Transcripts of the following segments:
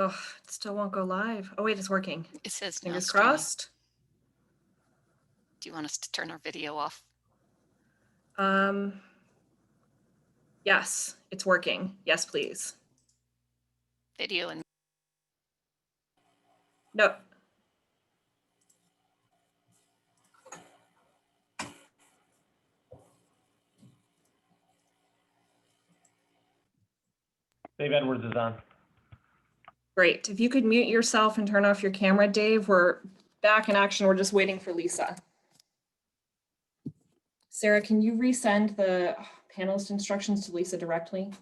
Oh, it still won't go live. Oh, wait, it's working. It says now Fingers streaming. crossed. Do you want us to turn our video off? Yes, it's working. Yes, please. Video and No. Dave Edwards is on. Great. If you could mute yourself and turn off your camera, Dave, we're back in action. We're just waiting for Lisa. Sarah, can you resend the panelist instructions to Lisa directly?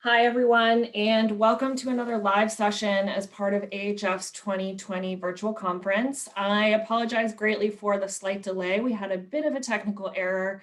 Hi, everyone, and welcome to another live session as part of AHF's 2020 virtual conference. I apologize greatly for the slight delay. We had a bit of a technical error,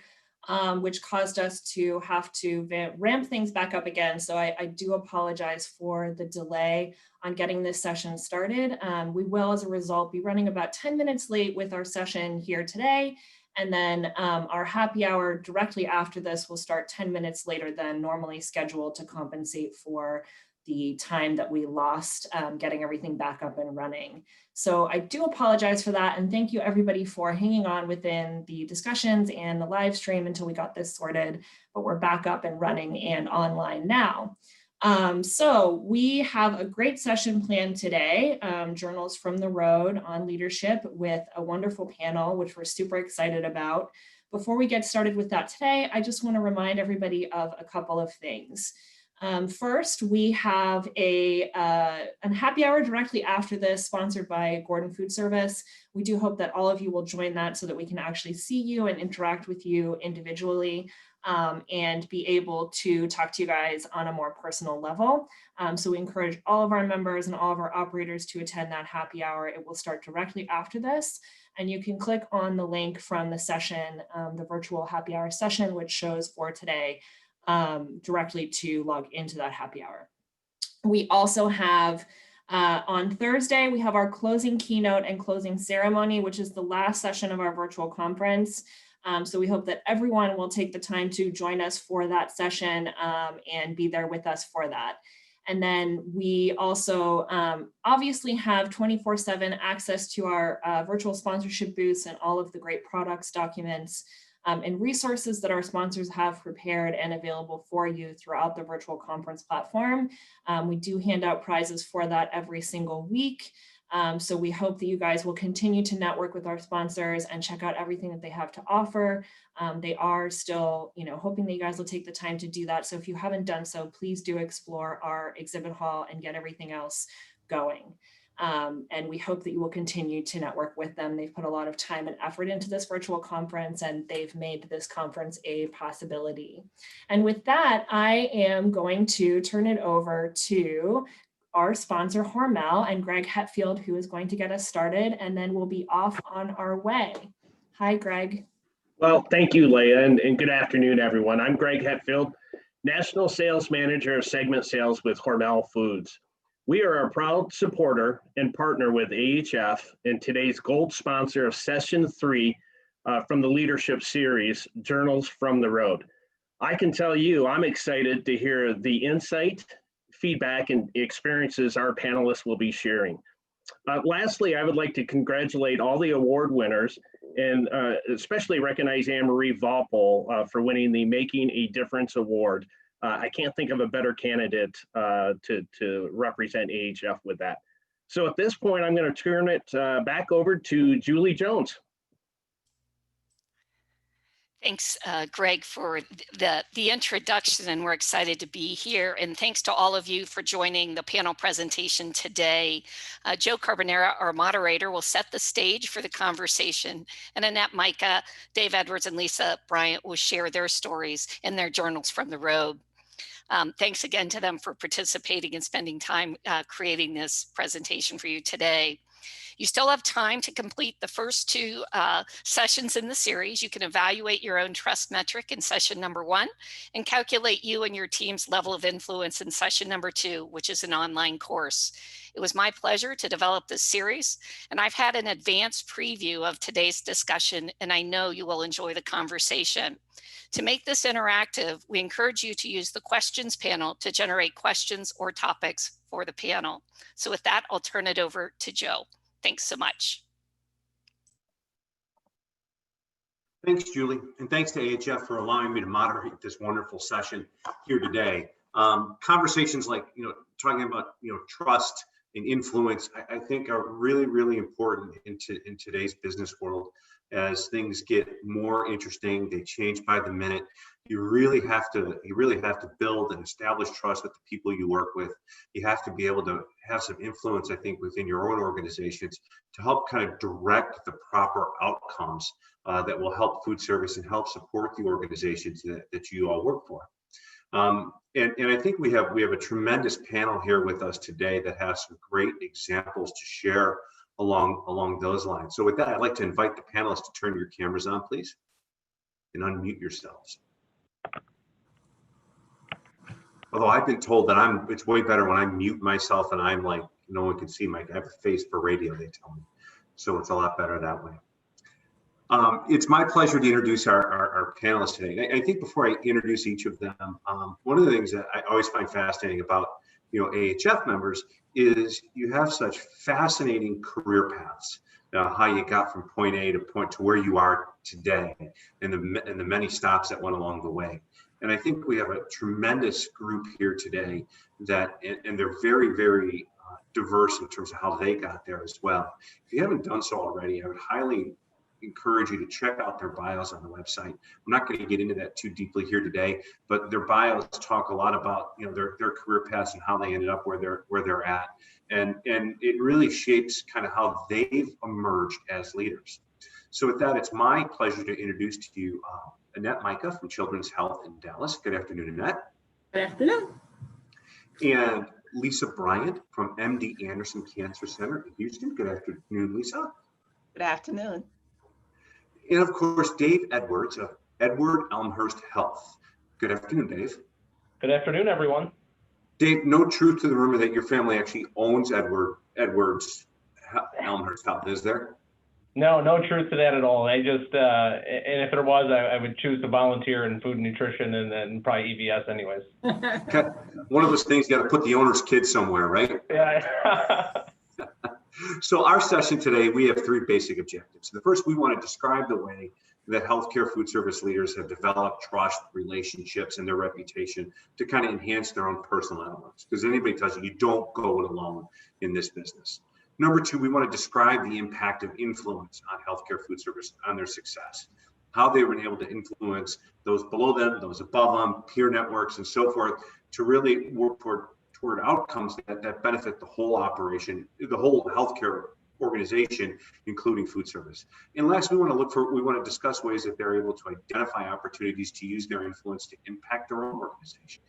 which caused us to have to ramp things back up again. So I do apologize for the delay on getting this session started. We will, as a result, be running about 10 minutes late with our session here today. And then our happy hour directly after this will start 10 minutes later than normally scheduled to compensate for the time that we lost getting everything back up and running. So I do apologize for that. And thank you everybody for hanging on within the discussions and the live stream until we got this sorted, but we're back up and running and online now. So we have a great session planned today, Journals from the Road on Leadership, with a wonderful panel, which we're super excited about. Before we get started with that today, I just want to remind everybody of a couple of things. First, we have a happy hour directly after this, sponsored by Gordon Food Service. We do hope that all of you will join that so that we can actually see you and interact with you individually. And be able to talk to you guys on a more personal level. So we encourage all of our members and all of our operators to attend that happy hour. It will start directly after this. And you can click on the link from the session, the virtual happy hour session, which shows for today, directly to log into that happy hour. We also have On Thursday, we have our closing keynote and closing ceremony, which is the last session of our virtual conference. So we hope that everyone will take the time to join us for that session and be there with us for that. And then we also obviously have 24/7 access to our virtual sponsorship booths and all of the great products, documents, and resources that our sponsors have prepared and available for you throughout the virtual conference platform. We do hand out prizes for that every single week. So we hope that you guys will continue to network with our sponsors and check out everything that they have to offer. They are still, hoping that you guys will take the time to do that. So if you haven't done so, please do explore our exhibit hall and get everything else going. And we hope that you will continue to network with them. They've put a lot of time and effort into this virtual conference, and they've made this conference a possibility. And with that, I am going to turn it over to our sponsor, Hormel, and Greg Hetfield, who is going to get us started, and then we'll be off on our way. Hi, Greg. Well, thank you, Leah, and good afternoon, everyone. I'm Greg Hetfield, National Sales Manager of Segment Sales with Hormel Foods. We are a proud supporter and partner with AHF and today's gold sponsor of Session 3 from the Leadership Series, Journals from the Road. I can tell you, I'm excited to hear the insight, feedback, and experiences our panelists will be sharing. Lastly, I would like to congratulate all the award winners and especially recognize Anne-Marie Vaupel for winning the Making a Difference Award. I can't think of a better candidate to represent AHF with that. So at this point, I'm going to turn it back over to Julie Jones. Thanks, Greg, for the introduction, and we're excited to be here. And thanks to all of you for joining the panel presentation today. Joe Carbonera, our moderator, will set the stage for the conversation, and Annette Micah, Dave Edwards, and Lisa Bryant will share their stories and their journals from the road. Thanks again to them for participating and spending time creating this presentation for you today. You still have time to complete the first two sessions in the series. You can evaluate your own trust metric in session number 1 and calculate you and your team's level of influence in session number 2, which is an online course. It was my pleasure to develop this series, and I've had an advanced preview of today's discussion, and I know you will enjoy the conversation. To make this interactive, we encourage you to use the questions panel to generate questions or topics for the panel. So with that, I'll turn it over to Joe. Thanks so much. Thanks, Julie, and thanks to AHF for allowing me to moderate this wonderful session here today. Conversations like, talking about, trust and influence, I think are really, really important in today's business world. As things get more interesting, they change by the minute. You really have to build and establish trust with the people you work with. You have to be able to have some influence, I think, within your own organizations to help kind of direct the proper outcomes that will help food service and help support the organizations that you all work for. And I think we have a tremendous panel here with us today that has some great examples to share along those lines. So with that, I'd like to invite the panelists to turn your cameras on, please, and unmute yourselves. Although I've been told that it's way better when I mute myself and I'm like, no one can see I have a face for radio, they tell me. So it's a lot better that way. It's my pleasure to introduce our panelists today. I think before I introduce each of them, one of the things that I always find fascinating about AHF members is you have such fascinating career paths. How you got from point A to where you are today, and the many stops that went along the way. And I think we have a tremendous group here today and they're very, very diverse in terms of how they got there as well. If you haven't done so already, I would highly encourage you to check out their bios on the website. I'm not going to get into that too deeply here today, but their bios talk a lot about their career paths and how they ended up where they're at, and it really shapes kind of how they've emerged as leaders. So with that, it's my pleasure to introduce to you Annette Micah from Children's Health in Dallas. Good afternoon, Annette. Good afternoon. And Lisa Bryant from MD Anderson Cancer Center in Houston. Good afternoon, Lisa. Good afternoon. And of course, Dave Edwards of Edward Elmhurst Health. Good afternoon, Dave. Good afternoon, everyone. Dave, no truth to the rumor that your family actually owns Edwards Elmhurst Health, is there? No, no truth to that at all. I just, and if there was, I would choose to volunteer in food and nutrition and then probably EVS anyways. Okay. One of those things, you got to put the owner's kid somewhere, right? Yeah. So our session today, we have three basic objectives. The first, we want to describe the way that healthcare food service leaders have developed trust, relationships, and their reputation to kind of enhance their own personal elements. Because anybody tells you, you don't go it alone in this business. Number two, we want to describe the impact of influence on healthcare food service on their success, how they've been able to influence those below them, those above them, peer networks, and so forth, to really work toward outcomes that benefit the whole operation, the whole healthcare organization, including food service. And last, we want to discuss ways that they're able to identify opportunities to use their influence to impact their own organization,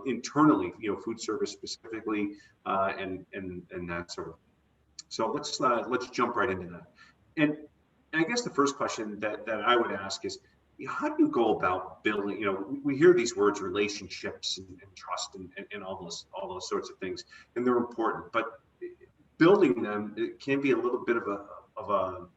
internally, food service specifically, and that sort of thing. So let's jump right into that. And I guess the first question that I would ask is, how do you go about building, we hear these words, relationships and trust and all those sorts of things, and they're important, but building them, it can be a little bit of a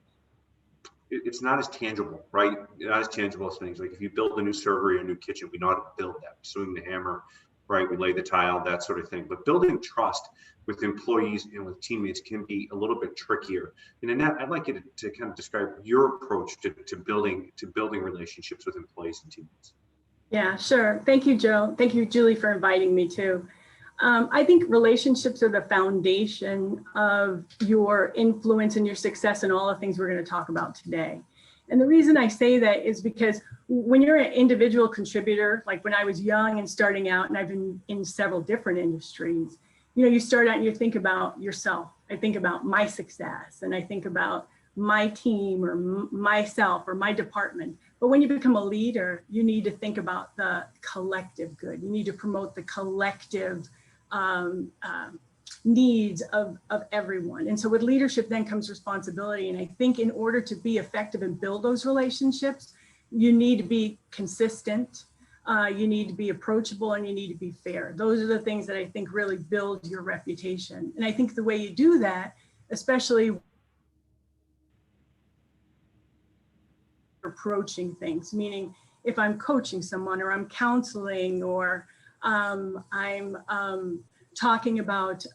it's not as tangible, right? Not as tangible as things like if you build a new server or a new kitchen, we know how to build that, swing the hammer, right? We lay the tile, that sort of thing. But building trust with employees and with teammates can be a little bit trickier. And Annette, I'd like you to kind of describe your approach to building relationships with employees and teammates. Yeah, sure. Thank you, Joe. Thank you, Julie, for inviting me too. I think relationships are the foundation of your influence and your success and all the things we're going to talk about today. And the reason I say that is because when you're an individual contributor, like when I was young and starting out, and I've been in several different industries, you start out and you think about yourself. I think about my success and I think about my team or myself or my department. But when you become a leader, you need to think about the collective good. You need to promote the collective needs of everyone. And so with leadership then comes responsibility. And I think in order to be effective and build those relationships, you need to be consistent, you need to be approachable, and you need to be fair. Those are the things that I think really build your reputation. And I think the way you do that, especially approaching things, meaning if I'm coaching someone or I'm counseling or I'm talking about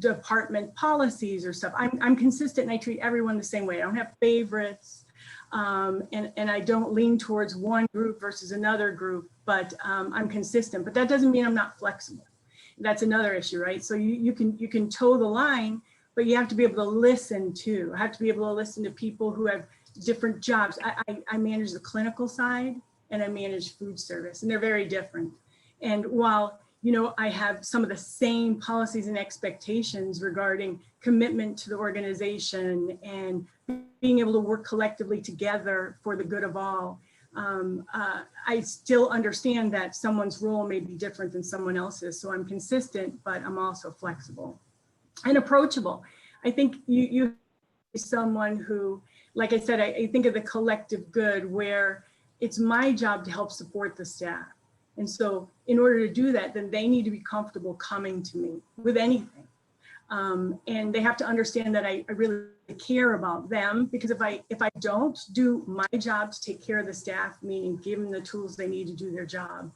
department policies or stuff, I'm consistent and I treat everyone the same way. I don't have favorites, and I don't lean towards one group versus another group, but I'm consistent. But that doesn't mean I'm not flexible. That's another issue, right? So you can toe the line, but you have to be able to listen too. I have to be able to listen to people who have different jobs. I manage the clinical side and I manage food service, and they're very different. And while I have some of the same policies and expectations regarding commitment to the organization and being able to work collectively together for the good of all, I still understand that someone's role may be different than someone else's. So I'm consistent, but I'm also flexible and approachable. I think you someone who, like I said, I think of the collective good where it's my job to help support the staff. And so in order to do that, then they need to be comfortable coming to me with anything. And they have to understand that I really care about them, because if I don't do my job to take care of the staff, meaning give them the tools they need to do their job,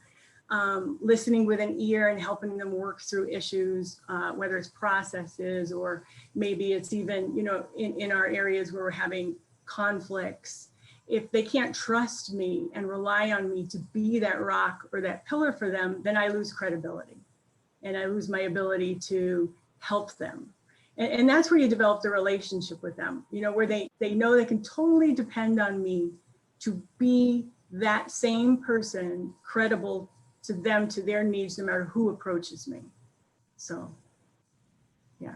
listening with an ear and helping them work through issues, whether it's processes or maybe it's even, in our areas where we're having conflicts. If they can't trust me and rely on me to be that rock or that pillar for them, then I lose credibility and I lose my ability to help them. And that's where you develop the relationship with them, where they know they can totally depend on me to be that same person, credible to them, to their needs, no matter who approaches me. So, yeah.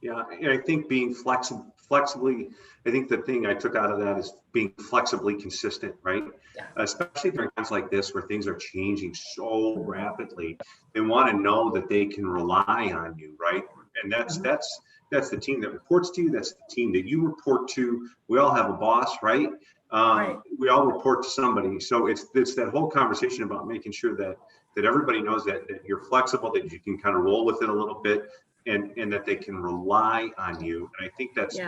Yeah, and I think being flexibly, I think the thing I took out of that is being flexibly consistent, right? Yeah. Especially during times like this where things are changing so rapidly, they want to know that they can rely on you, right? And that's the team that reports to you. That's the team that you report to. We all have a boss, right? Right. We all report to somebody. So it's that whole conversation about making sure that that everybody knows that you're flexible, that you can kind of roll with it a little bit, and that they can rely on you. And I think that's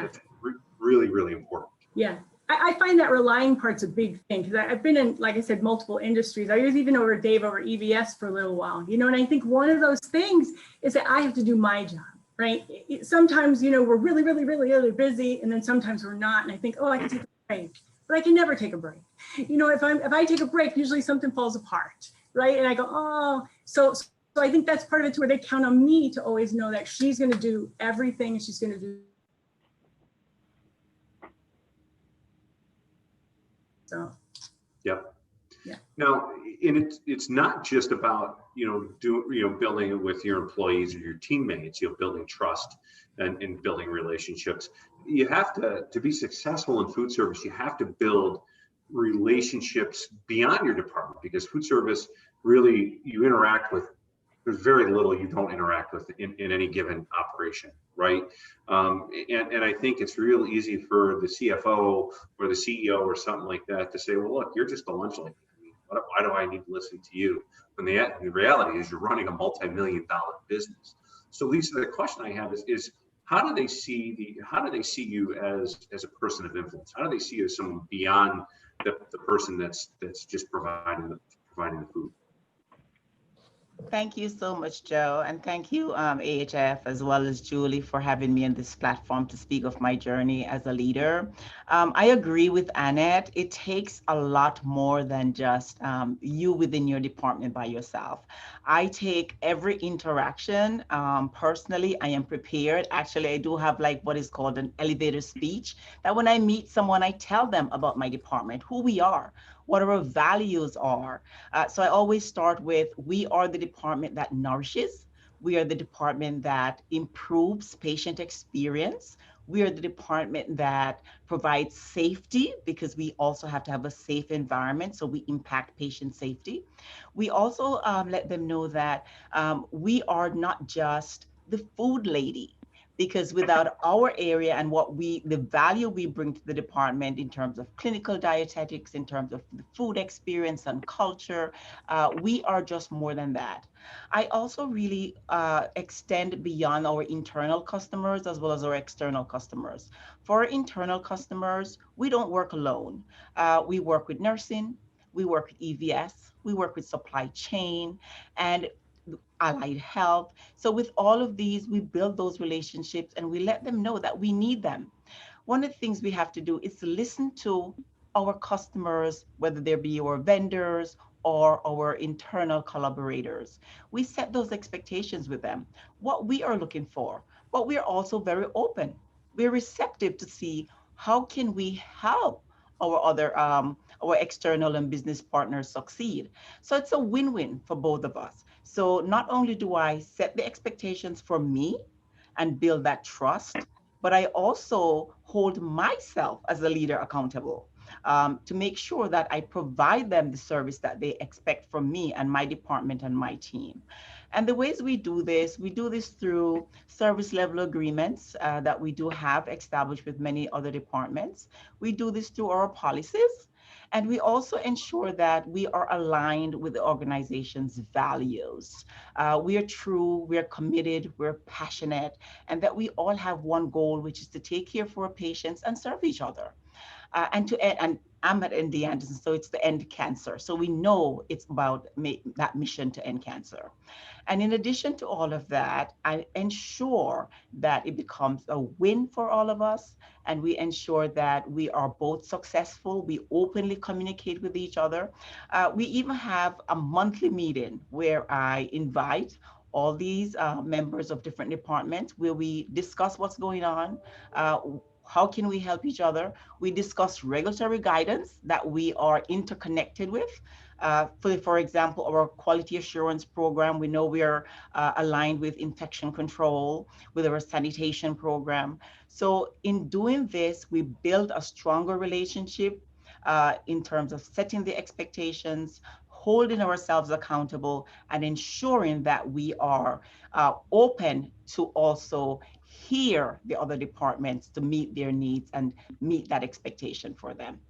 really, really important. Yeah. I find that relying part's a big thing, because I've been in, like I said, multiple industries. I was even over EVS for a little while, you know, and I think one of those things is that I have to do my job, right? Sometimes, you know, we're really, really, really, really busy, and then sometimes we're not. And I think, oh, I can take a break, but I can never take a break. You know, if I take a break, usually something falls apart, right? And I go, oh, so I think that's part of it too, where they count on me to always know that she's going to do everything, and she's going to do. So. Yep. Yeah. Now, and it's not just about, building it with your employees or your teammates, building trust and building relationships. You have to be successful in food service. You have to build relationships beyond your department, because food service, really, you interact with, there's very little you don't interact with in any given operation, right? And I think it's real easy for the CFO or the CEO or something like that to say, well, look, you're just a lunch lady. I mean, why do I need to listen to you? When the reality is you're running a multi-million-dollar business. So Lisa, the question I have is how do they see you as a person of influence? How do they see you as someone beyond the person that's just providing the food? Thank you so much, Joe, and thank you, AHF, as well as Julie, for having me on this platform to speak of my journey as a leader. I agree with Annette. It takes a lot more than just you within your department by yourself. I take every interaction personally. I am prepared. Actually, I do have like what is called an elevator speech, that when I meet someone, I tell them about my department, who we are, what our values are. So I always start with, we are the department that nourishes. We are the department that improves patient experience. We are the department that provides safety, because we also have to have a safe environment, so we impact patient safety. We also let them know that we are not just the food lady, because without our area and the value we bring to the department in terms of clinical dietetics, in terms of the food experience and culture, we are just more than that. I also really extend beyond our internal customers as well as our external customers. For our internal customers, we don't work alone. We work with nursing, we work with EVS, we work with supply chain, and allied health. So with all of these, we build those relationships and we let them know that we need them. One of the things we have to do is to listen to our customers, whether they be our vendors or our internal collaborators. We set those expectations with them, what we are looking for, but we're also very open. We're receptive to see how can we help our external and business partners succeed. So it's a win-win for both of us. So not only do I set the expectations for me and build that trust, but I also hold myself as a leader accountable to make sure that I provide them the service that they expect from me and my department and my team. And the ways we do this through service level agreements that we do have established with many other departments. We do this through our policies. And we also ensure that we are aligned with the organization's values. We are true, we're committed, we're passionate, and that we all have one goal, which is to take care of our patients and serve each other. And I'm at MD Anderson, so it's to end cancer. So we know it's about that mission to end cancer. And in addition to all of that, I ensure that it becomes a win for all of us. And we ensure that we are both successful. We openly communicate with each other. We even have a monthly meeting where I invite all these members of different departments, where we discuss what's going on, how can we help each other? We discuss regulatory guidance that we are interconnected with. For example, our quality assurance program, we know we are aligned with infection control, with our sanitation program. So in doing this, we build a stronger relationship in terms of setting the expectations, holding ourselves accountable, and ensuring that we are open to also hear the other departments to meet their needs and meet that expectation for them.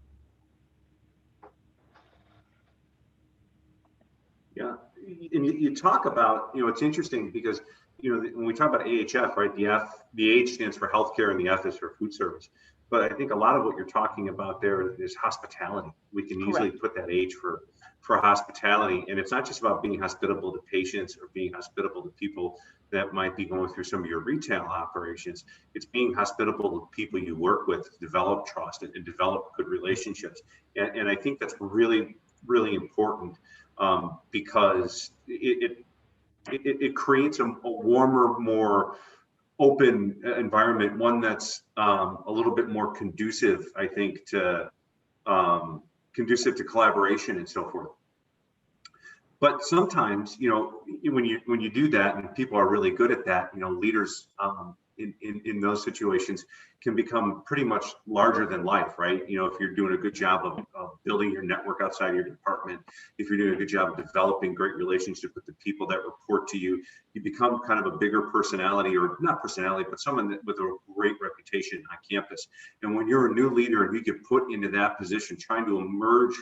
Yeah, and you talk about, it's interesting because, when we talk about AHF, right, the H stands for healthcare and the F is for food service. But I think a lot of what you're talking about there is hospitality. We can easily put that H for hospitality. And it's not just about being hospitable to patients or being hospitable to people that might be going through some of your retail operations. It's being hospitable to people you work with, develop trust and develop good relationships. And I think that's really, really important because it creates a warmer, more open environment, one that's a little bit more conducive, I think, to collaboration and so forth. But sometimes, when you do that, and people are really good at that, leaders in those situations can become pretty much larger than life, right? If you're doing a good job of building your network outside your department, if you're doing a good job of developing great relationships with the people that report to you, you become kind of a bigger personality, or not personality, but someone with a great reputation on campus. And when you're a new leader and you get put into that position, trying to emerge,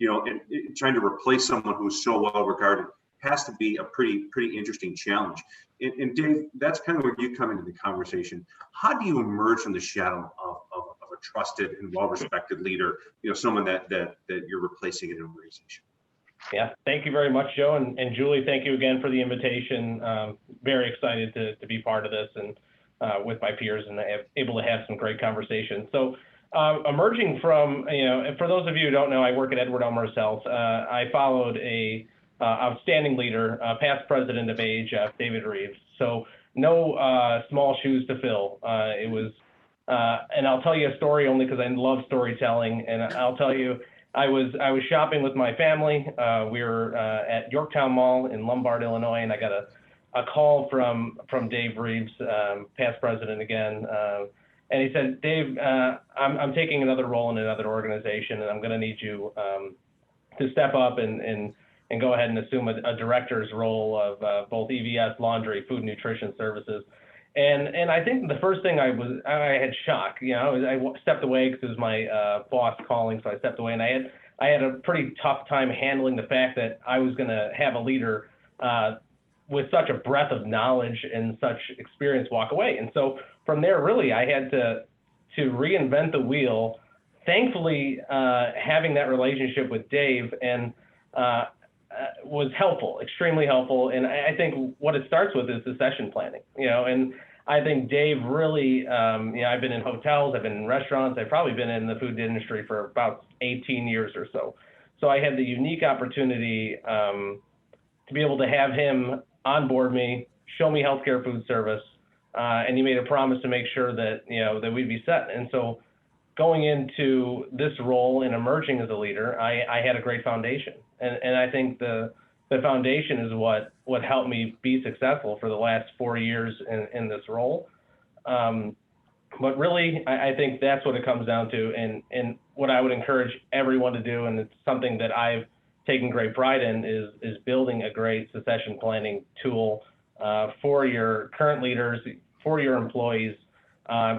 and trying to replace someone who's so well regarded has to be a pretty interesting challenge. And Dave, that's kind of where you come into the conversation. How do you emerge from the shadow of a trusted and well-respected leader, someone that you're replacing in an organization? Yeah, thank you very much, Joe. And Julie, thank you again for the invitation. Very excited to be part of this and with my peers and able to have some great conversations. So emerging from, and for those of you who don't know, I work at Edward Elmer's Health. I followed a outstanding leader, past president of AHF, David Reeves. So no small shoes to fill. It was, and I'll tell you a story only because I love storytelling. And I'll tell you, I was shopping with my family. We were at Yorktown Mall in Lombard, Illinois, and I got a call from Dave Reeves, past president again. And he said, Dave, I'm taking another role in another organization, and I'm going to need you to step up and go ahead and assume a director's role of both EVS, laundry, food, nutrition services. And I think the first thing I had shock. I stepped away because it was my boss calling, so I stepped away, and I had a pretty tough time handling the fact that I was going to have a leader with such a breadth of knowledge and such experience walk away. And so from there, really, I had to reinvent the wheel. Thankfully, having that relationship with Dave and was helpful, extremely helpful. And I think what it starts with is succession planning, and I think Dave really, I've been in hotels, I've been in restaurants, I've probably been in the food industry for about 18 years or so. So I had the unique opportunity to be able to have him onboard me, show me healthcare food service, and he made a promise to make sure that, that we'd be set. And so going into this role and emerging as a leader, I had a great foundation. And I think the foundation is what helped me be successful for the last 4 years in this role. But really, I think that's what it comes down to. And what I would encourage everyone to do, and it's something that I've taken great pride in, is building a great succession planning tool for your current leaders, for your employees,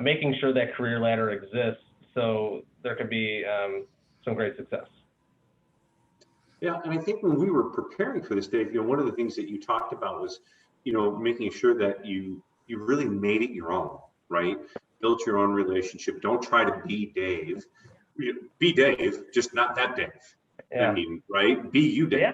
making sure that career ladder exists so there could be some great success. Yeah, and I think when we were preparing for this, Dave, one of the things that you talked about was, making sure that you really made it your own, right? Built your own relationship. Don't try to be Dave. Be Dave, just not that Dave. Yeah. I mean, right? Be you, Dave. Yeah.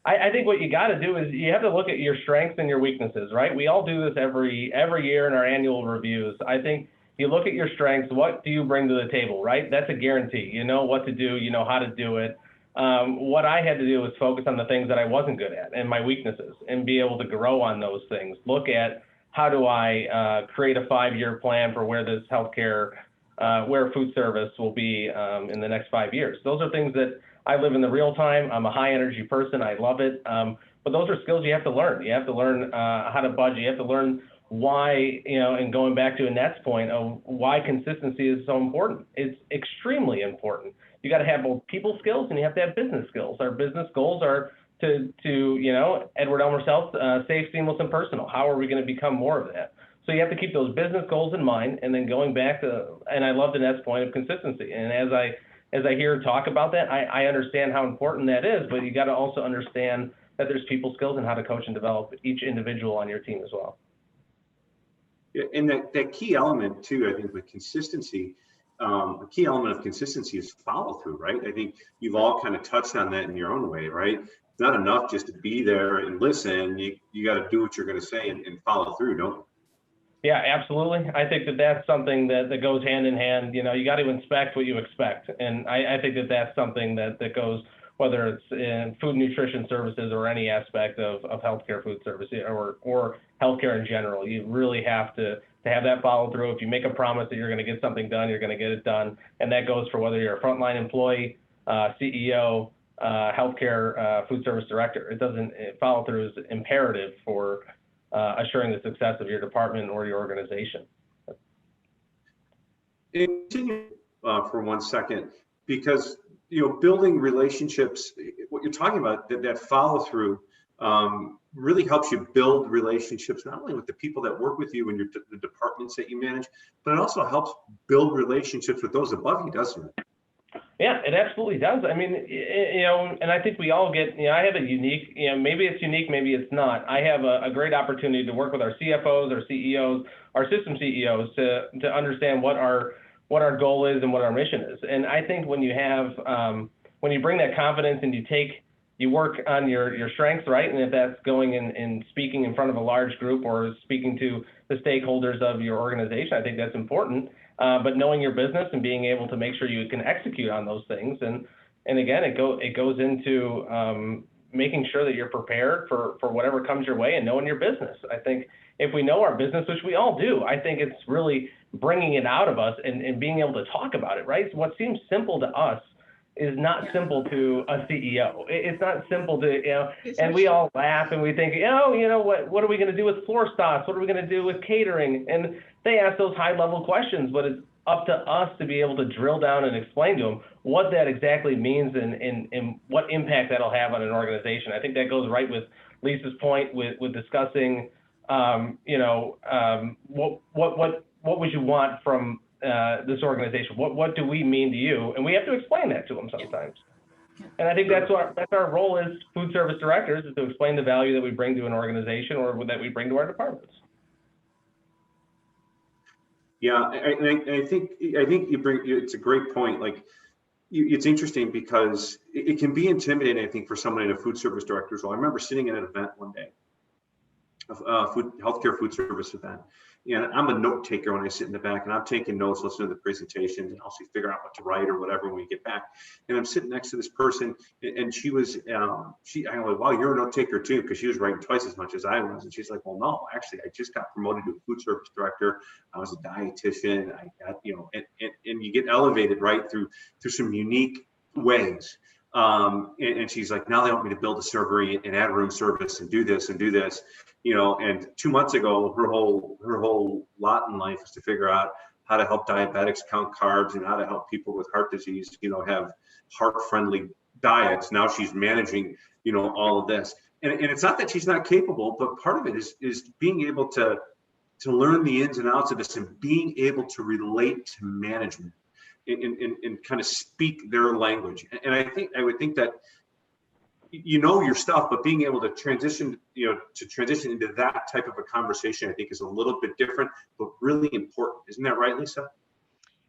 I think what you got to do is you have to look at your strengths and your weaknesses, right? We all do this every year in our annual reviews. I think you look at your strengths. What do you bring to the table, right? That's a guarantee. You know what to do. You know how to do it. What I had to do was focus on the things that I wasn't good at and my weaknesses, and be able to grow on those things. Look at how do I create a 5-year plan for where this healthcare, where food service will be in the next 5 years. Those are things that I live in the real time. I'm a high energy person. I love it. But those are skills you have to learn. You have to learn how to budget. You have to learn why, and going back to Annette's point of why consistency is so important. It's extremely important. You got to have both people skills and you have to have business skills. Our business goals are to Edward Elmer's Health, safe, seamless, and personal. How are we going to become more of that? So you have to keep those business goals in mind, and then going back to, and I loved Annette's point of consistency. And as I hear talk about that, I understand how important that is, but you got to also understand that there's people skills and how to coach and develop each individual on your team as well. Yeah, and that key element too, I think with consistency, a key element of consistency is follow through, right? I think you've all kind of touched on that in your own way, right? It's not enough just to be there and listen. You got to do what you're going to say and follow through, don't you? Yeah, absolutely. I think that's something that goes hand in hand. You know, you got to inspect what you expect. And I think that's something that goes, whether it's in food and nutrition services or any aspect of healthcare food service or healthcare in general. You really have to have that follow through. If you make a promise that you're going to get something done, you're going to get it done. And that goes for whether you're a frontline employee, CEO, healthcare food service director. Follow through is imperative for assuring the success of your department or your organization. Continue for 1 second, because building relationships, what you're talking about, that follow through really helps you build relationships not only with the people that work with you and the departments that you manage, but it also helps build relationships with those above you, doesn't it? Yeah, it absolutely does. I mean, and I think we all get, I have a unique, maybe it's unique, maybe it's not. I have a great opportunity to work with our CFOs, our CEOs, our system CEOs to understand what our goal is and what our mission is. And I think when you have, when you bring that confidence and you work on your strengths, right? And if that's going and speaking in front of a large group or speaking to the stakeholders of your organization, I think that's important. But knowing your business and being able to make sure you can execute on those things. And again, it goes into making sure that you're prepared for whatever comes your way and knowing your business. I think if we know our business, which we all do, I think it's really bringing it out of us and being able to talk about it, right? So what seems simple to us is not simple to a CEO. It's not simple to, and we all laugh and we think, what are we going to do with floor stocks? What are we going to do with catering? And they ask those high level questions, but it's up to us to be able to drill down and explain to them what that exactly means and what impact that'll have on an organization. I think that goes right with Lisa's point with discussing, what would you want from this organization? What do we mean to you? And we have to explain that to them sometimes. And I think that's our role as food service directors, is to explain the value that we bring to an organization or that we bring to our departments. Yeah, I think it's a great point. Like, it's interesting because it can be intimidating, I think, for someone in a food service director's role. I remember sitting in an event one day, healthcare food service event. And I'm a note taker when I sit in the back, and I'm taking notes, listening to the presentation, and also figure out what to write or whatever when we get back. And I'm sitting next to this person, and she was, I'm like, wow, you're a note taker too, because she was writing twice as much as I was. And she's like, well, no, actually, I just got promoted to a food service director. I was a dietitian. I got, and you get elevated right through some unique ways. And she's like, now they want me to build a server and add room service and do this. And 2 months ago, her whole lot in life is to figure out how to help diabetics count carbs and how to help people with heart disease, have heart-friendly diets. Now she's managing, all of this. And it's not that she's not capable, but part of it is being able to learn the ins and outs of this and being able to relate to management and kind of speak their language. And I would think that your stuff, but being able to transition into that type of a conversation, I think, is a little bit different, but really important. Isn't that right, Lisa?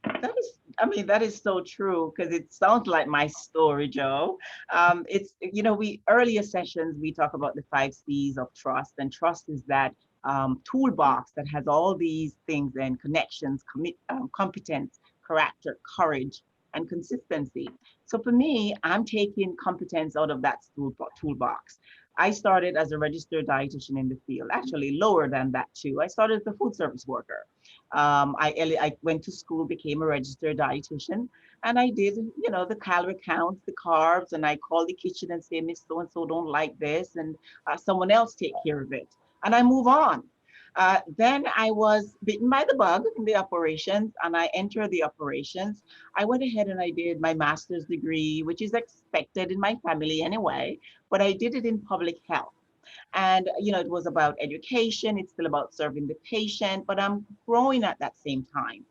That is so true, because it sounds like my story, Joe. It's, earlier sessions, we talk about the 5 C's of trust, and trust is that toolbox that has all these things and connections, competence, character, courage, and consistency. So for me, I'm taking competence out of that toolbox. I started as a registered dietitian in the field, actually lower than that too. I started as a food service worker. I went to school, became a registered dietitian, and I did, the calorie counts, the carbs, and I called the kitchen and say, Miss So-and-so don't like this, and someone else take care of it. And I move on. Then I was bitten by the bug in the operations, and I entered the operations. I went ahead and I did my master's degree, which is expected in my family anyway, but I did it in public health. And, it was about education. It's still about serving the patient, but I'm growing at that same time.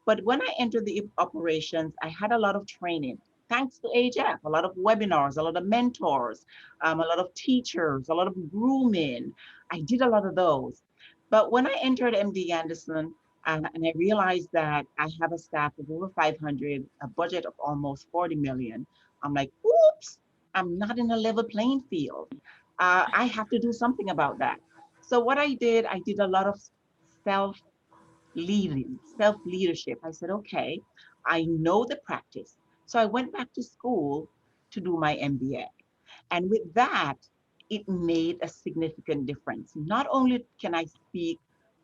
But when I entered the operations, I had a lot of training. thanks to AHF, a lot of webinars, a lot of mentors, a lot of teachers, a lot of grooming. I did a lot of those. But when I entered MD Anderson, and I realized that I have a staff of over 500, a budget of almost 40 million, I'm like, oops, I'm not in a level playing field. I have to do something about that. So what I did a lot of self-leadership. I said, okay, I know the practice. So I went back to school to do my MBA. And with that, it made a significant difference. Not only can I speak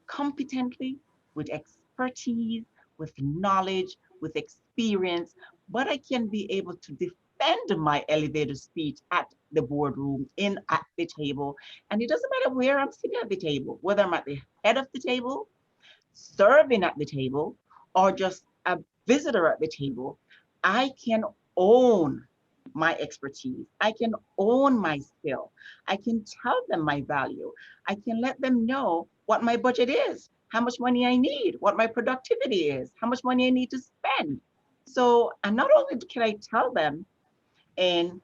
competently, with expertise, with knowledge, with experience, but I can be able to defend my elevator speech at the boardroom, at the table. And it doesn't matter where I'm sitting at the table, whether I'm at the head of the table, serving at the table, or just a visitor at the table, I can own my expertise. I can own my skill. I can tell them my value. I can let them know what my budget is, how much money I need, what my productivity is, how much money I need to spend. So, and not only can I tell them in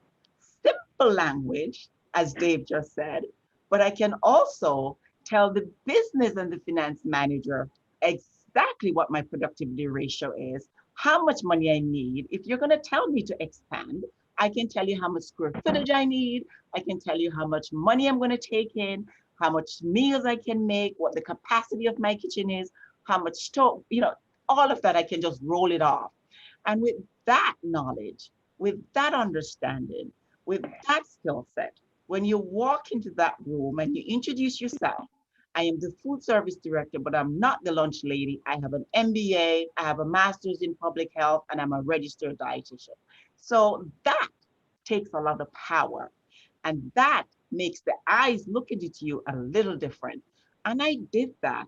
simple language, as Dave just said, but I can also tell the business and the finance manager exactly what my productivity ratio is, how much money I need. If you're going to tell me to expand, I can tell you how much square footage I need. I can tell you how much money I'm going to take in, how much meals I can make, what the capacity of my kitchen is, how much stove, all of that, I can just roll it off. And with that knowledge, with that understanding, with that skill set, when you walk into that room and you introduce yourself, I am the food service director, but I'm not the lunch lady. I have an MBA, I have a master's in public health, and I'm a registered dietitian. So that takes a lot of power. And that makes the eyes looking at you a little different. And I did that,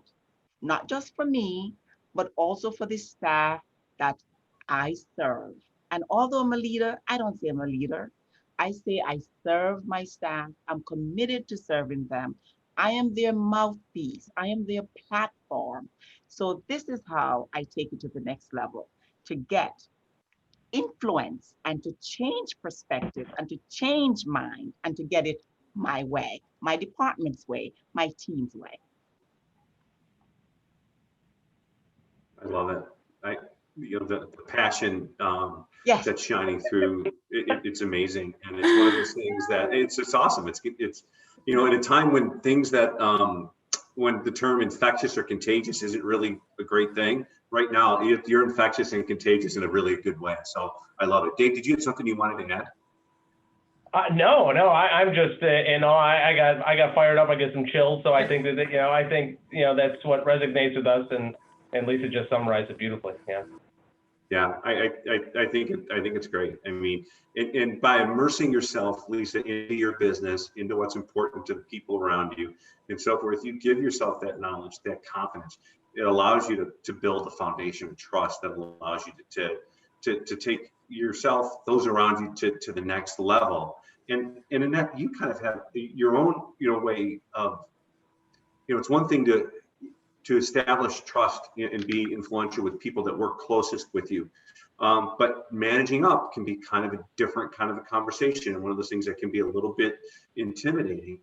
not just for me, but also for the staff that I serve. And although I'm a leader, I don't say I'm a leader. I say I serve my staff. I'm committed to serving them. I am their mouthpiece. I am their platform. So this is how I take it to the next level, to get influence and to change perspective and to change mind and to get it my way, my department's way, my team's way. I love it. The passion Yes. that's shining through, it's amazing. And it's one of those things that it's awesome. It's in a time when things that, when the term infectious or contagious isn't really a great thing, right now, you're infectious and contagious in a really good way. So I love it. Dave, did you have something you wanted to add? No, I'm just, I got fired up. I get some chills. So I think that, that's what resonates with us. And Lisa just summarized it beautifully. Yeah. Yeah, I think it's great. I mean, and by immersing yourself, Lisa, into your business, into what's important to the people around you, and so forth, you give yourself that knowledge, that confidence. It allows you to build a foundation of trust that allows you to take yourself, those around you, to the next level. And in that, you kind of have your own way of, it's one thing to establish trust and be influential with people that work closest with you. But managing up can be kind of a different kind of a conversation, and one of those things that can be a little bit intimidating.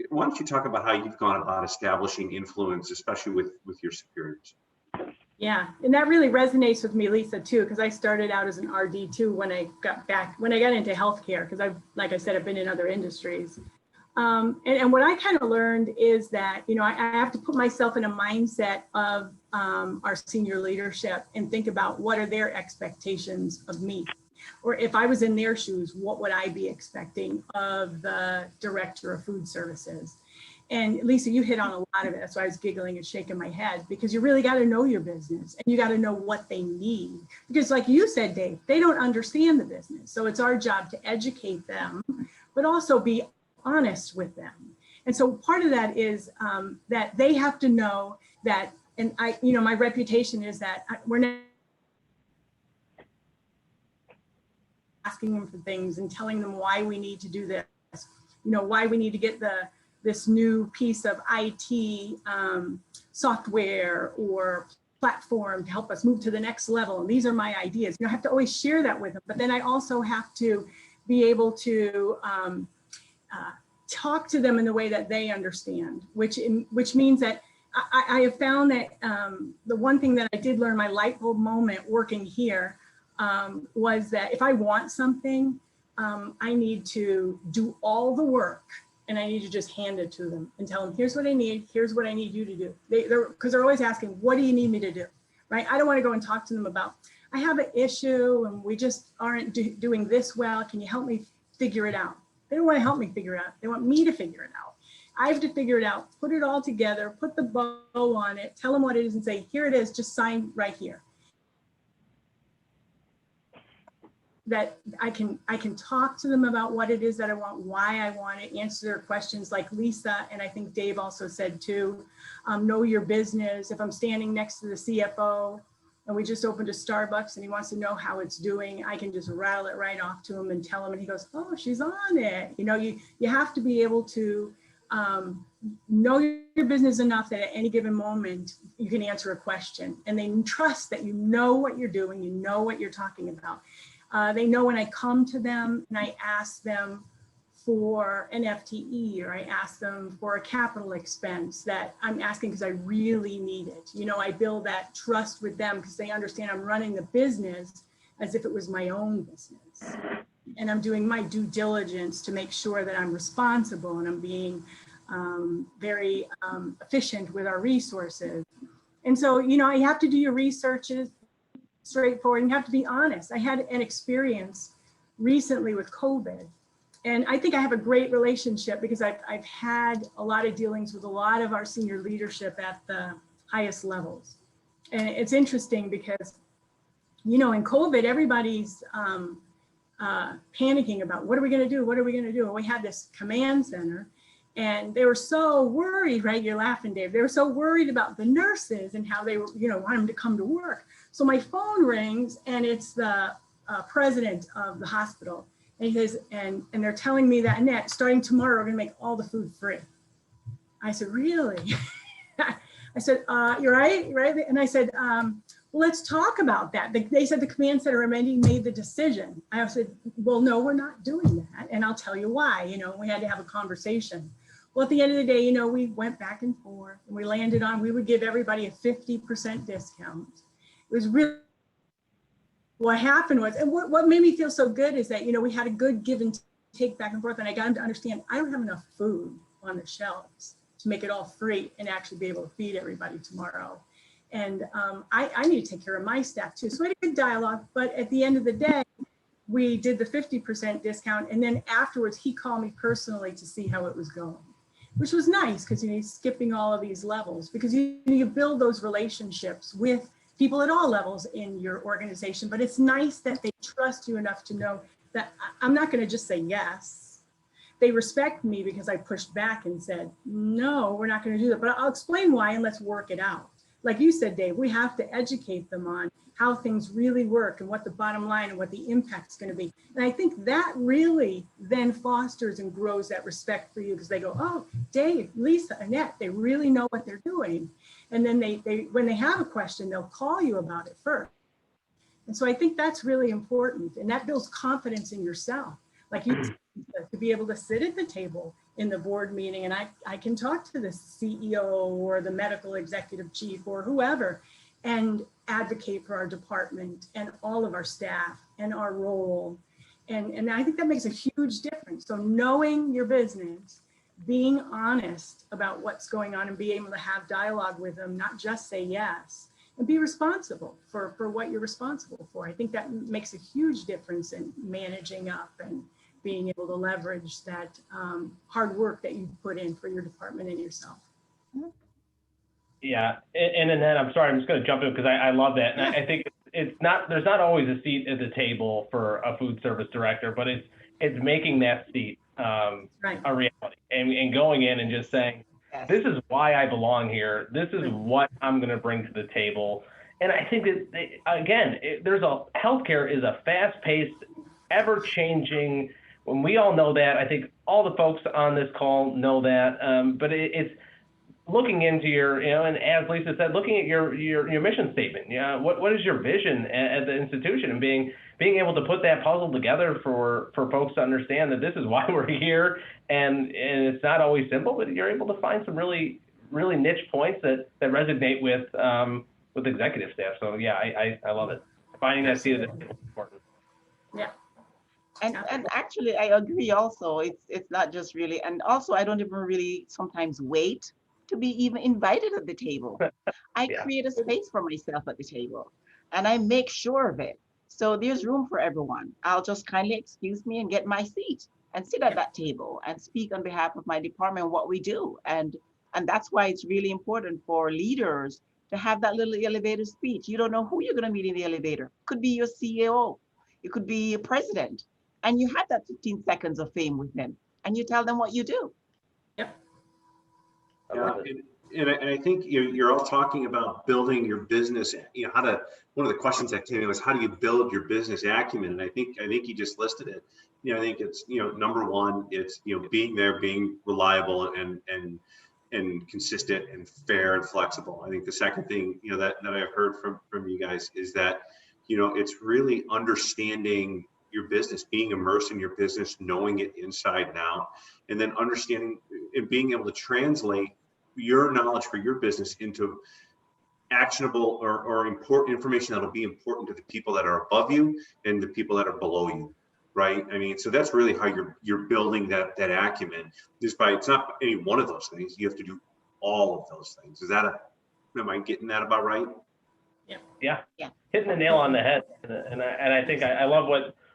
Why don't you talk about how you've gone about establishing influence, especially with your superiors? Yeah, and that really resonates with me, Lisa, too, because I started out as an RD too when I got into healthcare, because like I said, I've been in other industries. And what I kind of learned is that, I have to put myself in a mindset of our senior leadership and think about what are their expectations of me. Or if I was in their shoes, what would I be expecting of the director of food services? And Lisa, you hit on a lot of it. That's why I was giggling and shaking my head, because you really got to know your business and you got to know what they need. Because like you said, Dave, they don't understand the business. So it's our job to educate them, but also be honest with them. And so part of that is that they have to know that, and my reputation is that we're not asking them for things and telling them why we need to do this, why we need to get this new piece of IT software or platform to help us move to the next level. And these are my ideas. I have to always share that with them. But then I also have to be able to talk to them in the way that they understand, which means that I have found that the one thing that I did learn, my light bulb moment working here, was that if I want something, I need to do all the work and I need to just hand it to them and tell them, here's what I need, here's what I need you to do. Because they're always asking, what do you need me to do, right? I don't want to go and talk to them about, I have an issue and we just aren't doing this well. Can you help me figure it out? They don't want to help me figure it out. They want me to figure it out. I have to figure it out, put it all together, put the bow on it, tell them what it is and say, here it is, just sign right here. That I can talk to them about what it is that I want, why I want it, answer their questions like Lisa, and I think Dave also said too, know your business. If I'm standing next to the CFO and we just opened a Starbucks and he wants to know how it's doing, I can just rattle it right off to him and tell him, and he goes, oh, she's on it. You know, you have to be able to know your business enough that at any given moment you can answer a question, and they trust that you know what you're doing, you know what you're talking about. They know when I come to them and I ask them for an FTE or I ask them for a capital expense that I'm asking because I really need it. You know, I build that trust with them because they understand I'm running the business as if it was my own business. And I'm doing my due diligence to make sure that I'm responsible and I'm being very efficient with our resources. And so, you know, you have to do your researches straightforward and you have to be honest. I had an experience recently with COVID, and I think I have a great relationship because I've had a lot of dealings with a lot of our senior leadership at the highest levels. And it's interesting because, you know, in COVID, everybody's panicking about what are we going to do? What are we going to do? And we had this command center and they were so worried, right? You're laughing, Dave. They were so worried about the nurses and how they were, you know, want them to come to work. So my phone rings and it's the president of the hospital. And he says, and they're telling me that, Annette, starting tomorrow, we're going to make all the food free. I said, really? I said, you're right, right? And I said, well, let's talk about that. They said the command center already made the decision. I said, well, no, we're not doing that. And I'll tell you why. You know, we had to have a conversation. Well, at the end of the day, you know, we went back and forth and we landed on, we would give everybody a 50% discount. It was really, what happened was, and what made me feel so good is that, you know, we had a good give and take back and forth, and I got him to understand I don't have enough food on the shelves to make it all free and actually be able to feed everybody tomorrow. And I need to take care of my staff too. So we had a good dialogue, but at the end of the day, we did the 50% discount. And then afterwards, he called me personally to see how it was going, which was nice because, you know, he's skipping all of these levels because you build those relationships with people at all levels in your organization. But it's nice that they trust you enough to know that I'm not going to just say yes. They respect me because I pushed back and said, no, we're not going to do that. But I'll explain why and let's work it out. Like you said, Dave, we have to educate them on how things really work and what the bottom line and what the impact's going to be. And I think that really then fosters and grows that respect for you because they go, oh, Dave, Lisa, Annette, they really know what they're doing. And then they when they have a question, they'll call you about it first. And so I think that's really important. And that builds confidence in yourself. Like you to be able to sit at the table in the board meeting and I can talk to the CEO or the medical executive chief or whoever and advocate for our department and all of our staff and our role. And I think that makes a huge difference. So knowing your business, being honest about what's going on and being able to have dialogue with them, not just say yes, and be responsible for what you're responsible for. I think that makes a huge difference in managing up and being able to leverage that hard work that you put in for your department and yourself. Yeah, and then I'm sorry, I'm just going to jump in because I love that. And I think there's not always a seat at the table for a food service director, but it's making that seat Right. a reality and going in and just saying, Yes. this is why I belong here. This is what I'm going to bring to the table. And I think that, healthcare is a fast-paced, ever-changing, when we all know that. I think all the folks on this call know that, but it's looking into your, and as Lisa said, looking at your mission statement. Yeah, what is your vision at the institution, and being able to put that puzzle together for folks to understand that this is why we're here, and it's not always simple, but you're able to find some really niche points that resonate with executive staff. So yeah, I love it. Finding that seat at the table is important. Yeah. And actually, I agree also. It's not just really, and also I don't even really sometimes wait to be even invited at the table. I Yeah. create a space for myself at the table, and I make sure of it. So there's room for everyone. I'll just kindly excuse me and get my seat and sit at that table and speak on behalf of my department and what we do. And that's why it's really important for leaders to have that little elevator speech. You don't know who you're going to meet in the elevator. Could be your CEO. It could be your president. And you have that 15 seconds of fame with them, and you tell them what you do. Yep. And I think you're all talking about building your business. One of the questions that came in was, how do you build your business acumen? And I think you just listed it. I think it's, number one, it's, being there, being reliable and consistent and fair and flexible. I think the second thing, that I've heard from you guys is that, it's really understanding your business, being immersed in your business, knowing it inside and out, and then understanding and being able to translate your knowledge for your business into actionable or important information that'll be important to the people that are above you and the people that are below you, right? I mean, so that's really how you're building that acumen. It's not any one of those things. You have to do all of those things. Am I getting that about right? Yeah. Hitting the nail on the head. And I think I love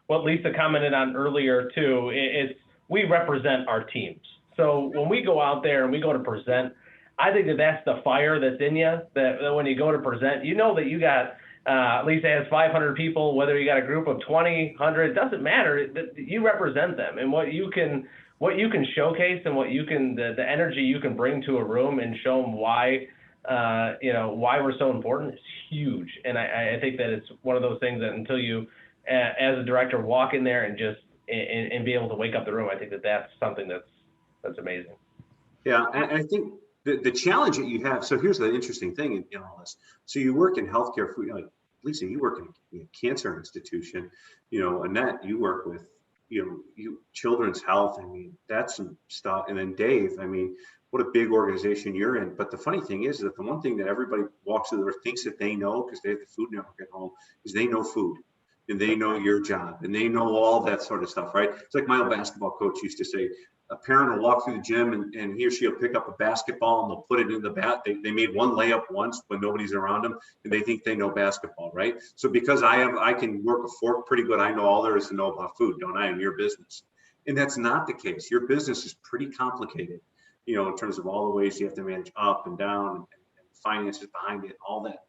what Lisa commented on earlier too. It's we represent our teams. So when we go out there and we go to present, I think that's the fire that's in you, that when you go to present, that you got, Lisa has 500 people, whether you got a group of 20, 100, it doesn't matter. You represent them, and what you can showcase and the energy you can bring to a room and show them why we're so important is huge. And I think that it's one of those things that until you, as a director, walk in there and just and be able to wake up the room, I think that's something that's amazing. Yeah, and I think the challenge that you have. So here's the interesting thing in all this. So you work in healthcare, like Lisa, you work in a cancer institution. Annette, you work with children's health. I mean, that's some stuff. And then Dave, I mean, what a big organization you're in. But the funny thing is that the one thing that everybody walks through or thinks that they know, because they have the Food Network at home, is they know food. And they know your job, and they know all that sort of stuff, right? It's like my old basketball coach used to say, a parent will walk through the gym and he or she will pick up a basketball and they'll put it in the bat. They made one layup once when nobody's around them, and they think they know basketball, right? So because I can work a fork pretty good, I know all there is to know about food, don't I, in your business? And that's not the case. Your business is pretty complicated, in terms of all the ways you have to manage up and down and finances behind it, all that.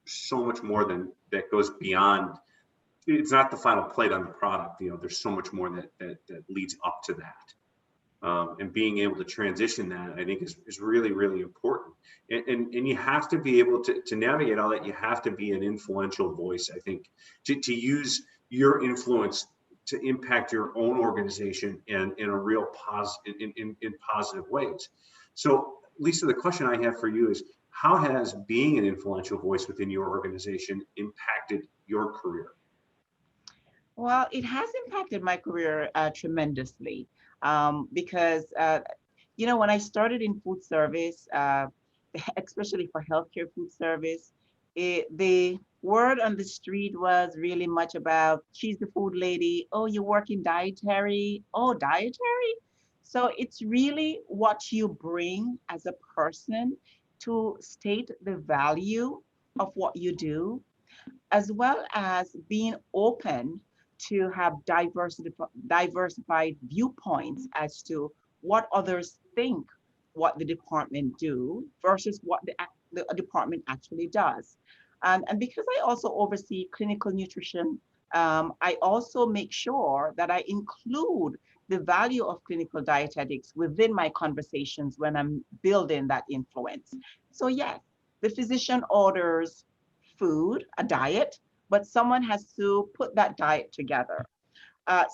So much more than that goes beyond. It's not the final plate on the product. There's so much more that leads up to that. And being able to transition that, I think, is really, really important. And you have to be able to navigate all that. You have to be an influential voice, I think, to use your influence to impact your own organization in a real in positive ways. So, Lisa, the question I have for you is, how has being an influential voice within your organization impacted your career? Well, it has impacted my career tremendously, because, when I started in food service, especially for healthcare food service, the word on the street was really much about, she's the food lady. Oh, you work in dietary. Oh, dietary. So it's really what you bring as a person to state the value of what you do, as well as being open to have diversified viewpoints as to what others think what the department do versus what the department actually does. And because I also oversee clinical nutrition, I also make sure that I include the value of clinical dietetics within my conversations when I'm building that influence. So yes, the physician orders food, a diet, but someone has to put that diet together.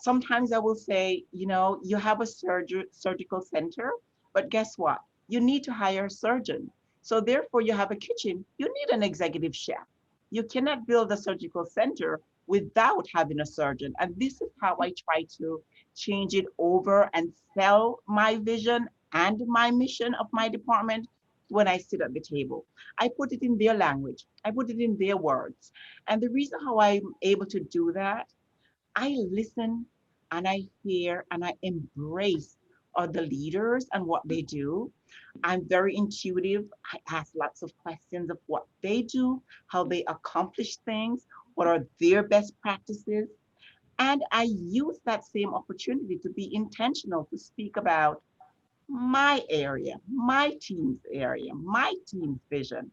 Sometimes I will say, you have a surgical center, but guess what? you need to hire a surgeon. So therefore you have a kitchen, you need an executive chef. You cannot build a surgical center without having a surgeon. And this is how I try to change it over and sell my vision and my mission of my department when I sit at the table. I put it in their language, I put it in their words. And the reason how I'm able to do that, I listen and I hear and I embrace other leaders and what they do. I'm very intuitive. I ask lots of questions of what they do, how they accomplish things, what are their best practices. And I use that same opportunity to be intentional to speak about my area, my team's area, my team's vision.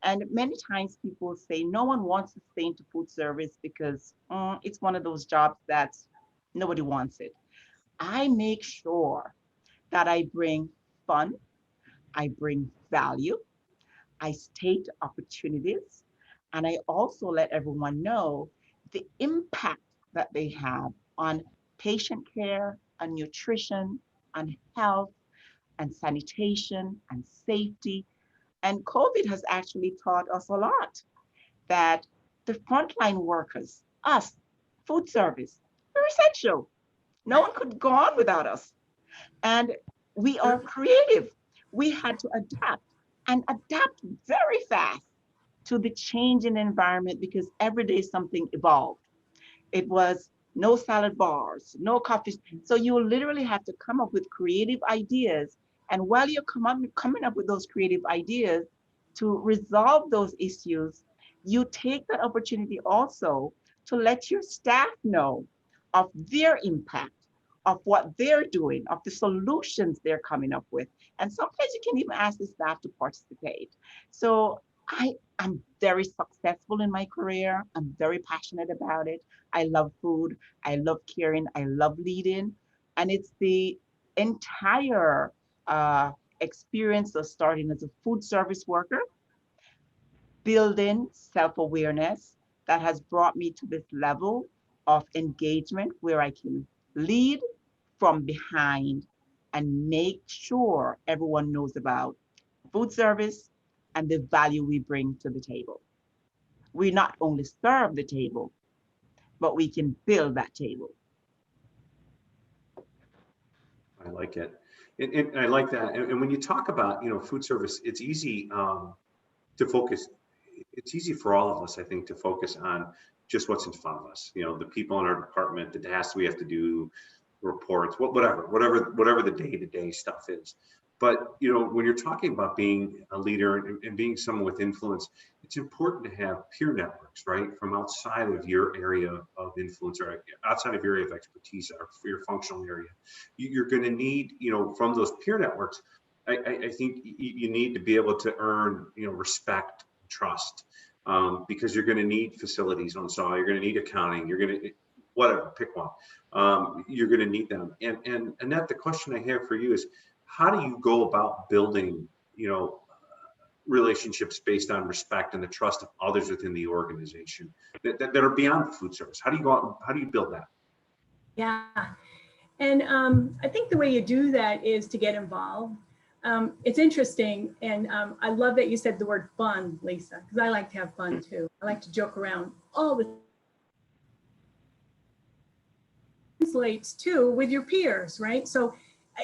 And many times people say no one wants to stay into food service because it's one of those jobs that nobody wants it. I make sure that I bring fun, I bring value, I state opportunities, and I also let everyone know the impact that they have on patient care, on nutrition, on health, and sanitation, and safety. And COVID has actually taught us a lot that the frontline workers, us, food service, we're essential. No one could go on without us. And we are creative. We had to adapt and adapt very fast to the changing environment because every day something evolved. It was no salad bars, no coffee. So you literally have to come up with creative ideas. And while you're coming up with those creative ideas to resolve those issues, you take that opportunity also to let your staff know of their impact, of what they're doing, of the solutions they're coming up with. And sometimes you can even ask the staff to participate. So I am very successful in my career. I'm very passionate about it. I love food. I love caring. I love leading. And it's the entire experience of starting as a food service worker, building self-awareness that has brought me to this level of engagement where I can lead from behind and make sure everyone knows about food service and the value we bring to the table. We not only serve the table, but we can build that table. I like it. And I like that. And when you talk about, food service, it's easy to focus. It's easy for all of us, I think, to focus on just what's in front of us. The people in our department, the tasks we have to do, reports, whatever the day-to-day stuff is. But when you're talking about being a leader and being someone with influence, it's important to have peer networks, right, from outside of your area of influence or outside of your area of expertise or for your functional area. You're going to need, from those peer networks. I think you need to be able to earn, respect, trust, because you're going to need facilities on saw. You're going to need accounting. You're going to whatever, pick one. You're going to need them. And Annette, the question I have for you is, how do you go about building, relationships based on respect and the trust of others within the organization that are beyond food service? How do you go out? How do you build that? Yeah. And I think the way you do that is to get involved. It's interesting. And I love that you said the word fun, Lisa, because I like to have fun too. I like to joke around all the translates too with your peers, right? So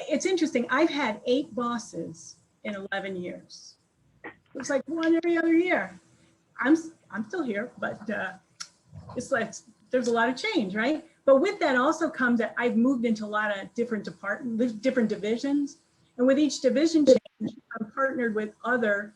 it's interesting. I've had 8 bosses in 11 years. Looks like one every other year. I'm still here, but it's like there's a lot of change, right? But with that also comes that I've moved into a lot of different departments, different divisions. And with each division change, I'm partnered with other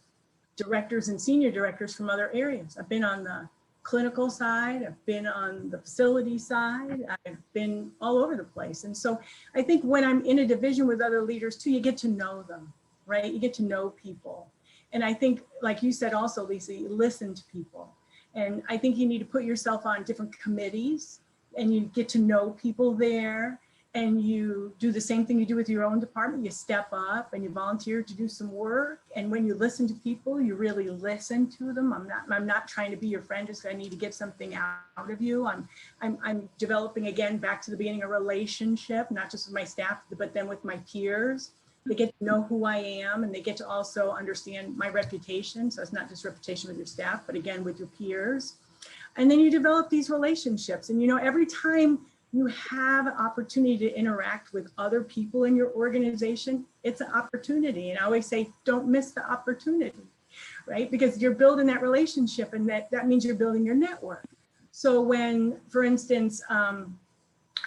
directors and senior directors from other areas. I've been on the clinical side, I've been on the facility side, I've been all over the place. And so I think when I'm in a division with other leaders too, you get to know them, right? You get to know people. And I think, like you said also, Lisa, you listen to people. And I think you need to put yourself on different committees and you get to know people there, and you do the same thing you do with your own department. You step up and you volunteer to do some work. And when you listen to people, you really listen to them. I'm not trying to be your friend just because I need to get something out of you. I'm developing, again, back to the beginning, a relationship, not just with my staff, but then with my peers. they get to know who I am, and they get to also understand my reputation. So it's not just reputation with your staff, but again, with your peers. And then you develop these relationships. And, you know, every time you have an opportunity to interact with other people in your organization, it's an opportunity. And I always say, don't miss the opportunity, right? Because you're building that relationship, and that means you're building your network. So when, for instance,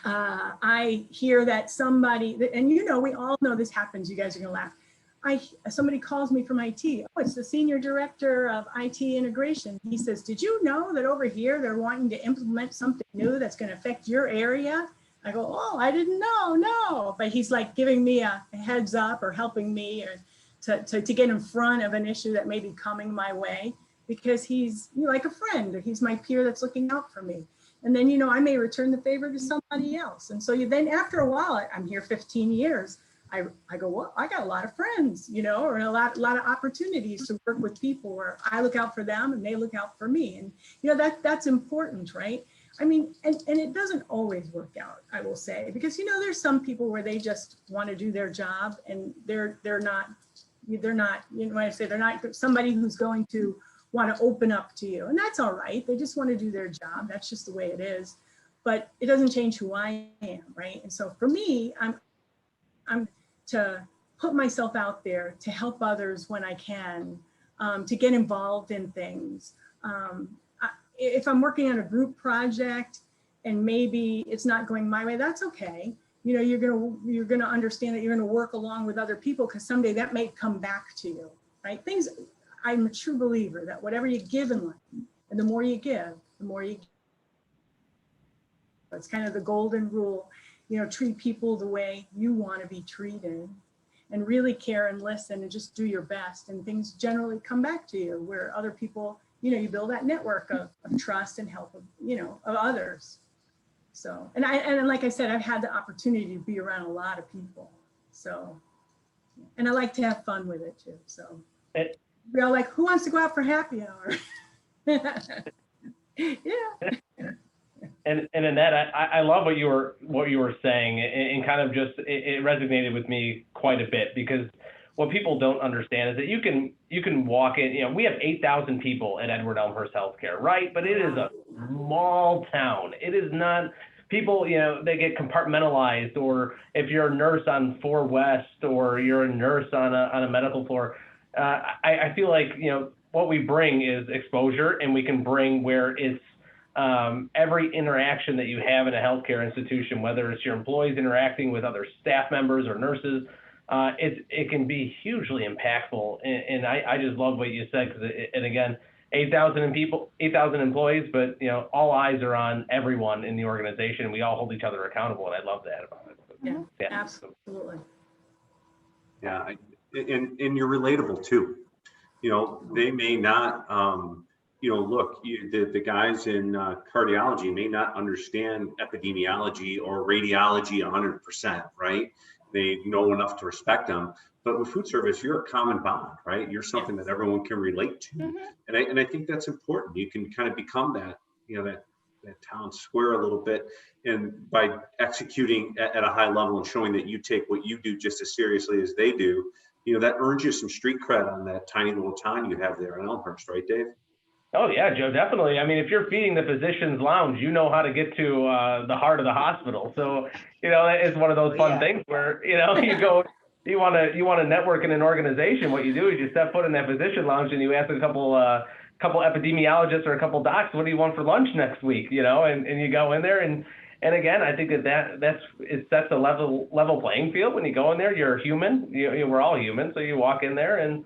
I hear that somebody, and you know, we all know this happens, you guys are gonna laugh. Somebody calls me from IT. Oh, it's the senior director of IT integration. He says, did you know that over here they're wanting to implement something new that's going to affect your area? I go, oh, I didn't know, no. But he's like giving me a heads up, or helping me, or to get in front of an issue that may be coming my way, because he's, you know, like a friend. He's my peer that's looking out for me. And then, you know, I may return the favor to somebody else. And so then after a while, I'm here 15 years. I go, well, I got a lot of friends, you know, or a lot of opportunities to work with people where I look out for them and they look out for me. And, you know, that's important, right? I mean, and it doesn't always work out, I will say, because, you know, there's some people where they just want to do their job, and they're not, you know, when I say they're not somebody who's going to want to open up to you, and that's all right. They just want to do their job. That's just the way it is. But it doesn't change who I am, right? And so for me, I'm to put myself out there to help others when I can, to get involved in things. If I'm working on a group project and maybe it's not going my way, that's okay. You know, you're gonna understand that you're gonna work along with other people, because someday that may come back to you, right? I'm a true believer that whatever you give in life, and the more you give, the more you give. It's kind of the golden rule, you know, treat people the way you want to be treated, and really care and listen and just do your best. And things generally come back to you, where other people, you know, you build that network of trust and help of, you know, of others. So, and like I said, I've had the opportunity to be around a lot of people. So, and I like to have fun with it too. So we're all like, who wants to go out for happy hour? Yeah. And in that, I love what you were saying, and kind of just it resonated with me quite a bit, because what people don't understand is that you can walk in. You know, we have 8,000 people at Edward Elmhurst Healthcare, right? But it is a small town. It is not. People, you know, they get compartmentalized, or if you're a nurse on 4 West, or you're a nurse on a medical floor, I feel like, you know, what we bring is exposure, and we can bring where it's every interaction that you have in a healthcare institution, whether it's your employees interacting with other staff members or nurses, it can be hugely impactful. And I just love what you said, because and again, 8,000 employees, but, you know, all eyes are on everyone in the organization. We all hold each other accountable, and I love that about it. Yeah, absolutely. Yeah, and you're relatable too. You know, they may not, you know, look, the guys in cardiology may not understand epidemiology or radiology 100%, right? They know enough to respect them. But with food service, you're a common bond, right? You're something that everyone can relate to. Mm-hmm. And I think that's important. You can kind of become that, you know, that town square a little bit. And by executing at a high level and showing that you take what you do just as seriously as they do, you know, that earns you some street cred on that tiny little town you have there in Elmhurst, right, Dave? Oh yeah, Joe, definitely. I mean, if you're feeding the physician's lounge, you know how to get to the heart of the hospital. So, you know, it's one of those fun things where, you know, you go, you want to network in an organization. What you do is you step foot in that physician lounge and you ask a couple epidemiologists or a couple docs, what do you want for lunch next week? You know, and you go in there and again, I think it sets a level playing field. When you go in there, you're human. We're all human, so you walk in there and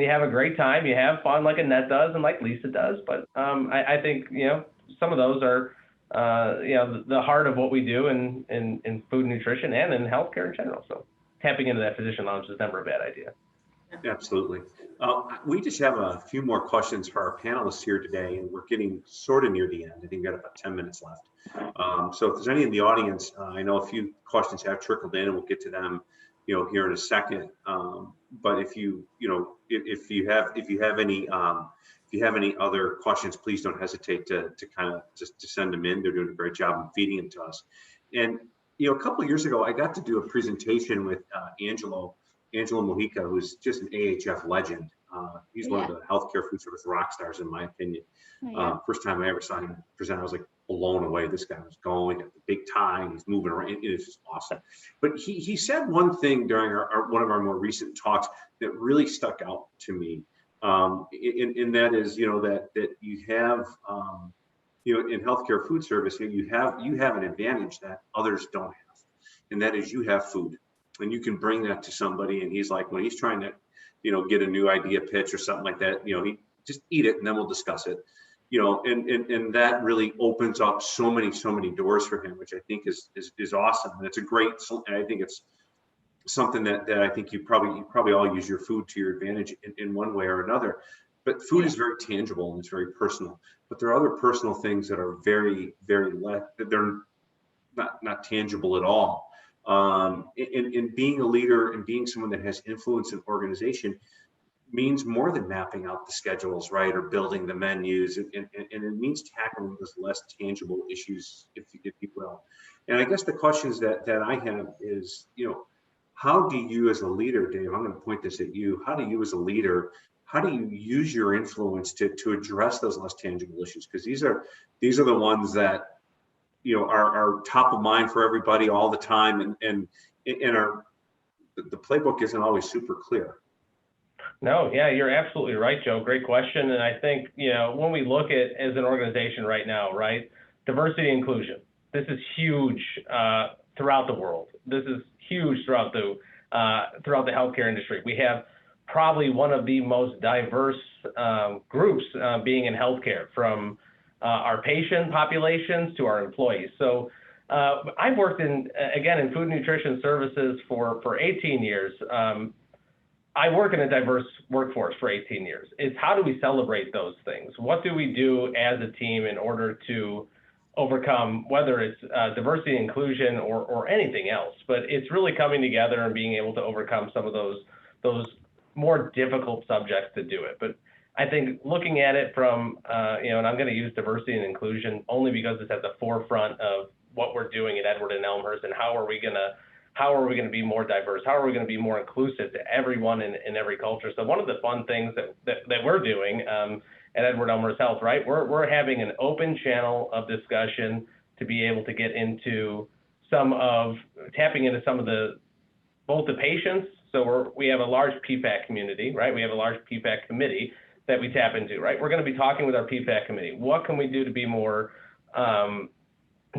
you have a great time. You have fun like Annette does and like Lisa does. But I think, you know, some of those are, you know, the heart of what we do in food and nutrition and in healthcare in general. So tapping into that physician lounge is never a bad idea. Absolutely. We just have a few more questions for our panelists here today, and we're getting sort of near the end. I think we've got about 10 minutes left. So if there's any in the audience, I know a few questions have trickled in, and we'll get to them, you know, here in a second. But if you have any other questions, please don't hesitate to kind of just to send them in. They're doing a great job of feeding them to us. And, you know, a couple of years ago, I got to do a presentation with Angelo, Angelo Mojica, who's just an AHF legend. He's one of the healthcare food service rock stars, in my opinion. First time I ever saw him present, I was like blown away. This guy was going at the big tie, and he's moving around. It is just awesome. But he said one thing during one of our more recent talks that really stuck out to me. And that is, that you have, in healthcare food service, you have an advantage that others don't have, and that is you have food, and you can bring that to somebody. And he's like, when he's trying to, get a new idea pitch or something like that, he just eat it and then we'll discuss it, and that really opens up so many doors for him, which I think is awesome. And it's a great, and I think it's something that I think you probably all use your food to your advantage in one way or another. But food is very tangible and it's very personal. But there are other personal things that are very they're not tangible at all. And being a leader and being someone that has influence in organization means more than mapping out the schedules, right, or building the menus, and it means tackling those less tangible issues, if you will. And I guess the questions that I have is, how do you as a leader, Dave, I'm going to point this at you, how do you as a leader, how do you use your influence to address those less tangible issues? Because these are the ones that, are top of mind for everybody all the time, and the playbook isn't always super clear. No, yeah, you're absolutely right, Joe. Great question. And I think, when we look at as an organization right now, right, diversity and inclusion, this is huge throughout the world. This is huge throughout the healthcare industry. We have probably one of the most diverse groups being in healthcare, from our patient populations to our employees. So I've worked in food and nutrition services for 18 years. I work in a diverse workforce for 18 years. It's how do we celebrate those things? What do we do as a team in order to overcome, whether it's diversity, inclusion, or anything else? But it's really coming together and being able to overcome some of those more difficult subjects to do it. But I think looking at it from, and I'm going to use diversity and inclusion only because it's at the forefront of what we're doing at Edward and Elmhurst, and how are we going to be more diverse? How are we going to be more inclusive to everyone in every culture? So one of the fun things that we're doing at Edward Elmhurst Health, right? We're having an open channel of discussion to be able to get into tapping into some of both the patients. So we have a large PPAC community, right? We have a large PPAC committee that we tap into, right? We're going to be talking with our PPAC committee. What can we do to be more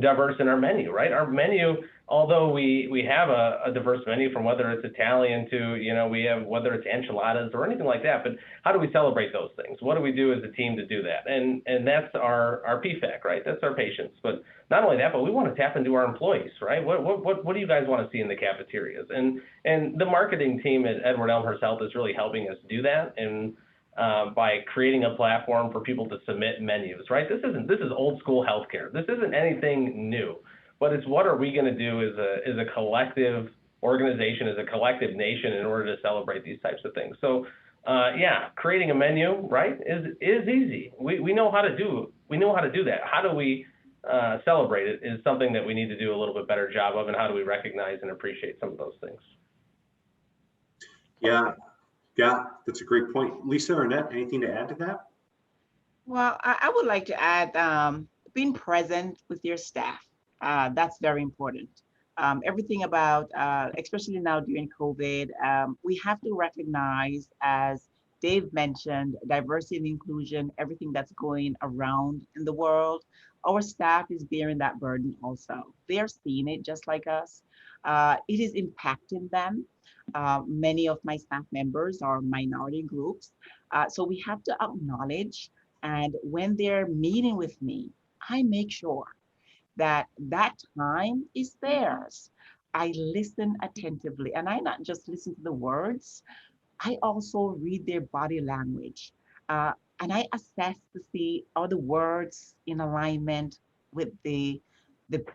diverse in our menu, right? Our menu, although we have a diverse menu, from whether it's Italian to, we have whether it's enchiladas or anything like that, but how do we celebrate those things? What do we do as a team to do that? And that's our PFAC, right? That's our patients. But not only that, but we want to tap into our employees, right? What do you guys want to see in the cafeterias? And the marketing team at Edward Elmhurst Health is really helping us do that, and by creating a platform for people to submit menus, right? This is old school healthcare. This isn't anything new. But it's what are we going to do as a collective organization, as a collective nation, in order to celebrate these types of things. So, creating a menu, right, is easy. We know how to do. We know how to do that. How do we celebrate it is something that we need to do a little bit better job of, and how do we recognize and appreciate some of those things? Yeah, that's a great point. Lisa or Annette, anything to add to that? Well, I would like to add being present with your staff. That's very important. Everything about, especially now during COVID, we have to recognize, as Dave mentioned, diversity and inclusion, everything that's going around in the world. Our staff is bearing that burden also. They're seeing it just like us. It is impacting them. Many of my staff members are minority groups. So we have to acknowledge, and when they're meeting with me, I make sure that time is theirs. I listen attentively, and I not just listen to the words, I also read their body language. And I assess to see, are the words in alignment with the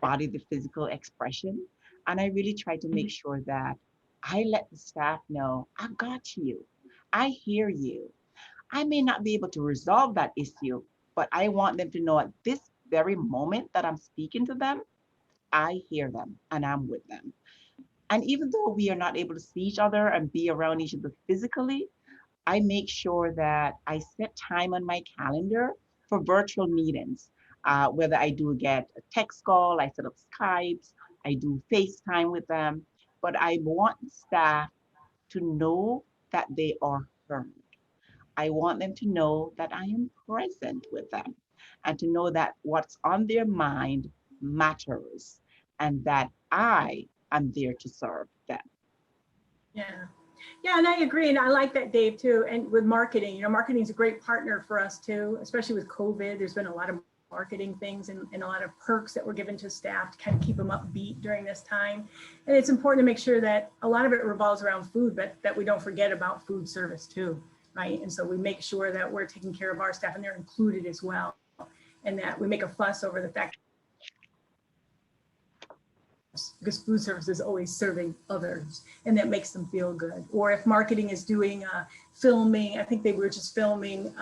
body, the physical expression. And I really try to make sure that I let the staff know, I got you. I hear you. I may not be able to resolve that issue, but I want them to know at this very moment that I'm speaking to them, I hear them and I'm with them. And even though we are not able to see each other and be around each other physically, I make sure that I set time on my calendar for virtual meetings. Whether I do get a text call, I set up Skypes, I do FaceTime with them, but I want staff to know that they are heard. I want them to know that I am present with them and to know that what's on their mind matters and that I am there to serve them. Yeah. Yeah, and I agree. And I like that, Dave, too. And with marketing, marketing is a great partner for us too, especially with COVID. There's been a lot of marketing things and a lot of perks that were given to staff to kind of keep them upbeat during this time. And it's important to make sure that a lot of it revolves around food, but that we don't forget about food service too, right? And so we make sure that we're taking care of our staff and they're included as well. And that we make a fuss over the fact because food service is always serving others and that makes them feel good. Or if marketing is doing filming, I think they were just filming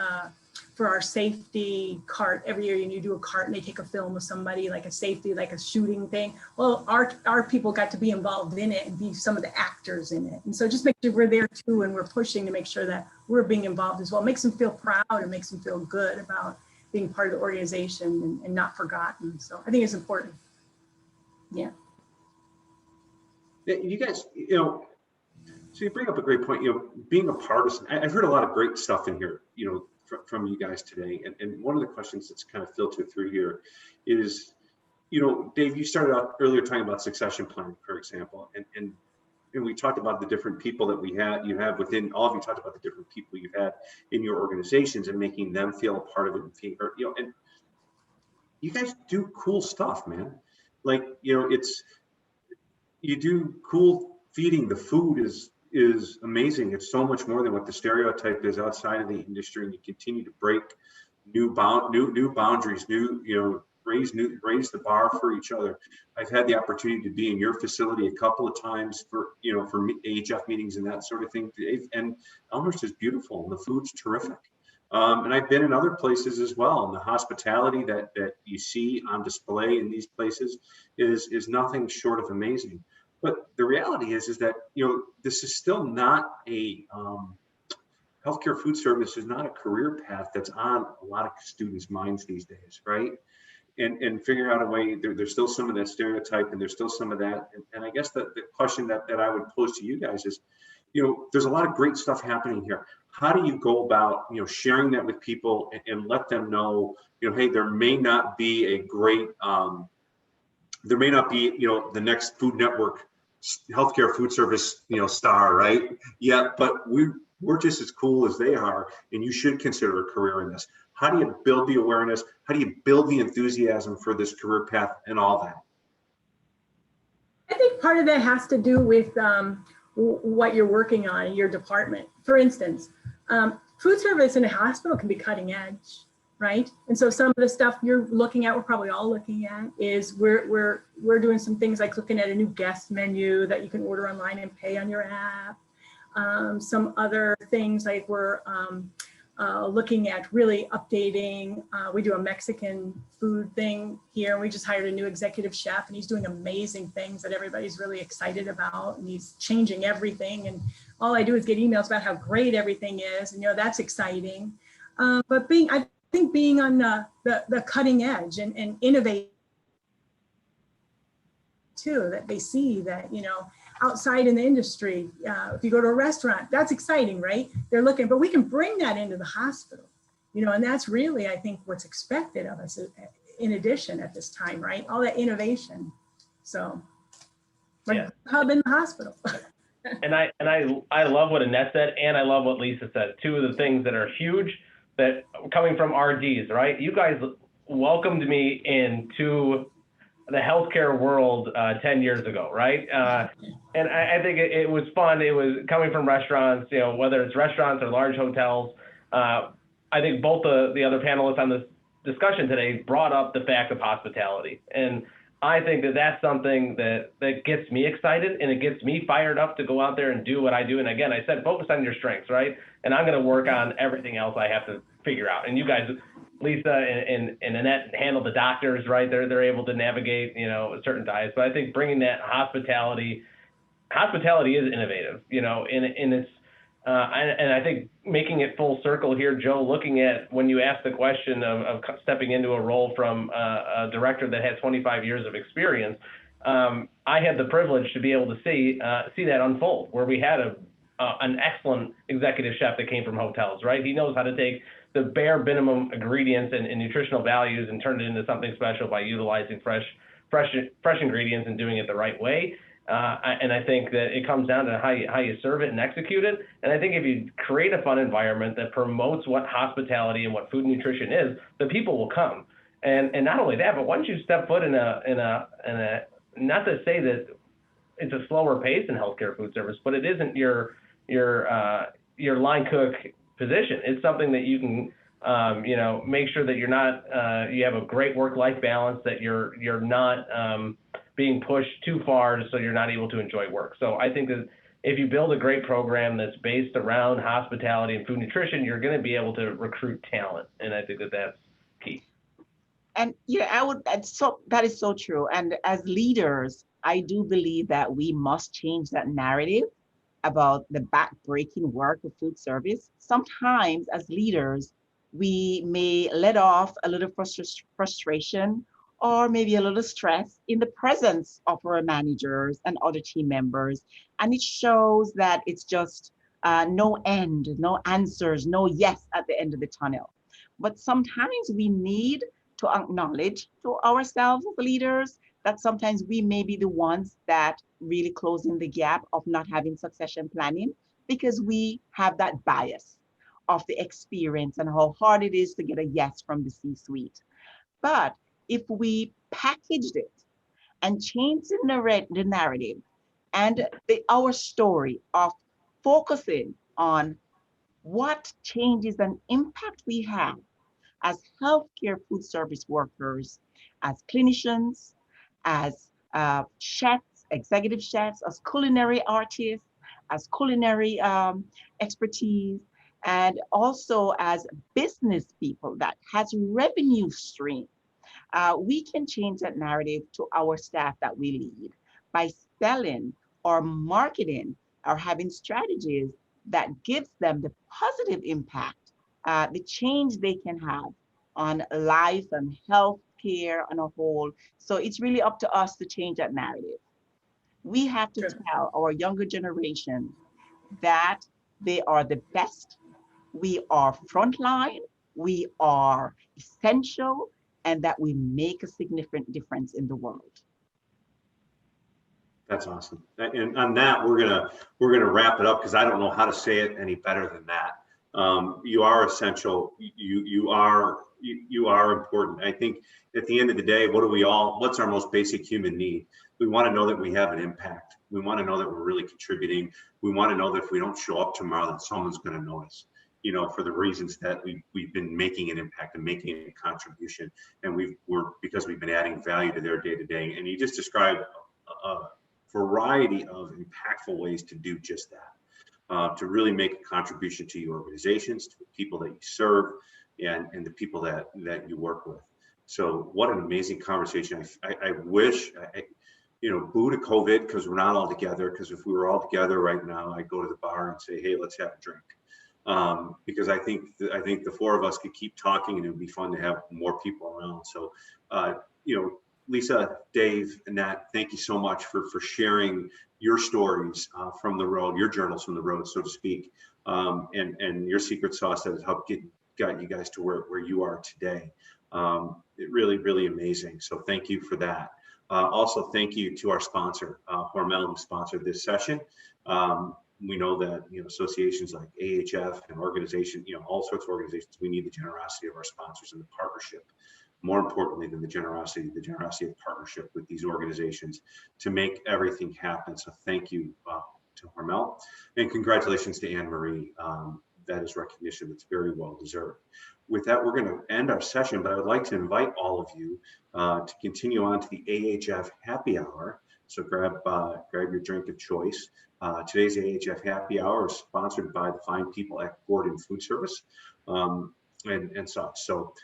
for our safety cart every year, and you do a cart and they take a film of somebody like a safety, like a shooting thing. Well, our people got to be involved in it and be some of the actors in it. And so just make sure we're there too, and we're pushing to make sure that we're being involved as well. It makes them feel proud and makes them feel good about being part of the organization and not forgotten. So I think it's important. Yeah. You guys, so you bring up a great point, being a partisan. I've heard a lot of great stuff in here, from you guys today. And one of the questions that's kind of filtered through here is, Dave, you started out earlier talking about succession planning, for example, and we talked about the different people that you have within, all of you talked about the different people you've had in your organizations and making them feel a part of it, and you guys do cool stuff, man. Like, you do cool feeding. The food is amazing. It's so much more than what the stereotype is outside of the industry, and you continue to break new boundaries, raise the bar for each other. I've had the opportunity to be in your facility a couple of times for AHF meetings and that sort of thing. And Elmhurst is beautiful and the food's terrific. And I've been in other places as well. And the hospitality that you see on display in these places is nothing short of amazing. But the reality is that, this is still not a, healthcare food service is not a career path that's on a lot of students' minds these days, right? And figuring out a way, there's still some of that stereotype and there's still some of that. And I guess the question that I would pose to you guys is, there's a lot of great stuff happening here. How do you go about, sharing that with people and let them know, hey, there may not be a great, there may not be, the next Food Network healthcare food service, star, right? Yeah, but we're just as cool as they are, and you should consider a career in this. How do you build the awareness? How do you build the enthusiasm for this career path and all that? I think part of that has to do with what you're working on in your department. For instance, food service in a hospital can be cutting edge, right? And so some of the stuff you're looking at, we're probably all looking at, is we're doing some things like looking at a new guest menu that you can order online and pay on your app. Some other things like we're looking at really updating. We do a Mexican food thing here. We just hired a new executive chef and he's doing amazing things that everybody's really excited about. And he's changing everything. And all I do is get emails about how great everything is. And, that's exciting. But I think being on the cutting edge and innovate too, that they see that, outside in the industry, if you go to a restaurant, that's exciting, right? They're looking, but we can bring that into the hospital, and that's really, I think, what's expected of us in addition at this time, right? All that innovation. So, hub in the hospital. And I love what Annette said, and I love what Lisa said. Two of the things that are huge that coming from RDs, right? You guys welcomed me into the healthcare world 10 years ago, right? And I think it was fun. It was coming from restaurants, whether it's restaurants or large hotels. I think both the other panelists on this discussion today brought up the fact of hospitality. And I think that that's something that gets me excited and it gets me fired up to go out there and do what I do. And again, I said, focus on your strengths, right? And I'm going to work on everything else I have to figure out. And you guys, Lisa and Annette, handle the doctors, right? They're able to navigate, certain diets. But I think bringing that hospitality hospitality is innovative, and it's, and I think making it full circle here, Joe, looking at when you asked the question of stepping into a role from a director that had 25 years of experience, I had the privilege to be able to see that unfold, where we had an excellent executive chef that came from hotels, right? He knows how to take the bare minimum ingredients and nutritional values and turn it into something special by utilizing fresh ingredients and doing it the right way. And I think that it comes down to how you serve it and execute it. And I think if you create a fun environment that promotes what hospitality and what food and nutrition is, the people will come. And not only that, but once you step foot in a not to say that it's a slower pace in healthcare food service, but it isn't your line cook position. It's something that you can make sure that you're not you have a great work-life balance, that you're not being pushed too far so you're not able to enjoy work. So I think that if you build a great program that's based around hospitality and food nutrition, you're going to be able to recruit talent, and I think that that's key. And that is so true. And as leaders, I do believe that we must change that narrative about the back-breaking work of food service. Sometimes as leaders, we may let off a little frustration or maybe a little stress in the presence of our managers and other team members. And it shows that it's just no end, no answers, no yes at the end of the tunnel. But sometimes we need to acknowledge to ourselves as leaders that sometimes we may be the ones that really closing the gap of not having succession planning, because we have that bias of the experience and how hard it is to get a yes from the C-suite. But if we packaged it and changed the narrative and our story of focusing on what changes and impact we have as healthcare food service workers, as clinicians, as chefs, executive chefs, as culinary artists, as culinary expertise, and also as business people that has revenue stream, we can change that narrative to our staff that we lead by selling or marketing or having strategies that gives them the positive impact, the change they can have on life and health care on a whole. So it's really up to us to change that narrative. We have to tell our younger generation that they are the best, we are frontline, we are essential, and that we make a significant difference in the world. That's awesome. And on that, we're gonna wrap it up, because I don't know how to say it any better than that. You are essential. You are important. I think at the end of the day, what's our most basic human need? We want to know that we have an impact. We want to know that we're really contributing. We want to know that if we don't show up tomorrow, that someone's going to notice, for the reasons that we've been making an impact and making a contribution, and because we've been adding value to their day-to-day. And you just described a variety of impactful ways to do just that. To really make a contribution to your organizations, to the people that you serve, and the people that you work with. So what an amazing conversation. I wish, boo to COVID, because we're not all together, because if we were all together right now, I'd go to the bar and say, hey, let's have a drink. Because I think the four of us could keep talking, and it would be fun to have more people around. So, Lisa, Dave, Annette, thank you so much for sharing your stories from the road, your journals from the road, so to speak, and your secret sauce that has helped got you guys to where you are today. It really, really amazing. So thank you for that. Also, thank you to our sponsor, Hormel, who sponsored this session. We know that associations like AHF and organizations, all sorts of organizations, we need the generosity of our sponsors and the partnership. More importantly than the generosity of partnership with these organizations to make everything happen. So thank you to Hormel, and congratulations to Anne Marie. That is recognition that's very well deserved. With that, we're going to end our session, but I would like to invite all of you to continue on to the AHF happy hour. So grab your drink of choice. Today's AHF happy hour is sponsored by the fine people at Gordon Food Service and such. So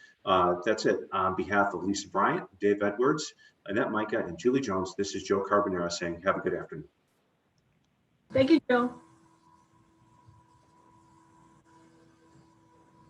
that's it. On behalf of Lisa Bryant, Dave Edwards, Annette Micah, and Julie Jones, this is Joe Carbonera saying have a good afternoon. Thank you, Joe.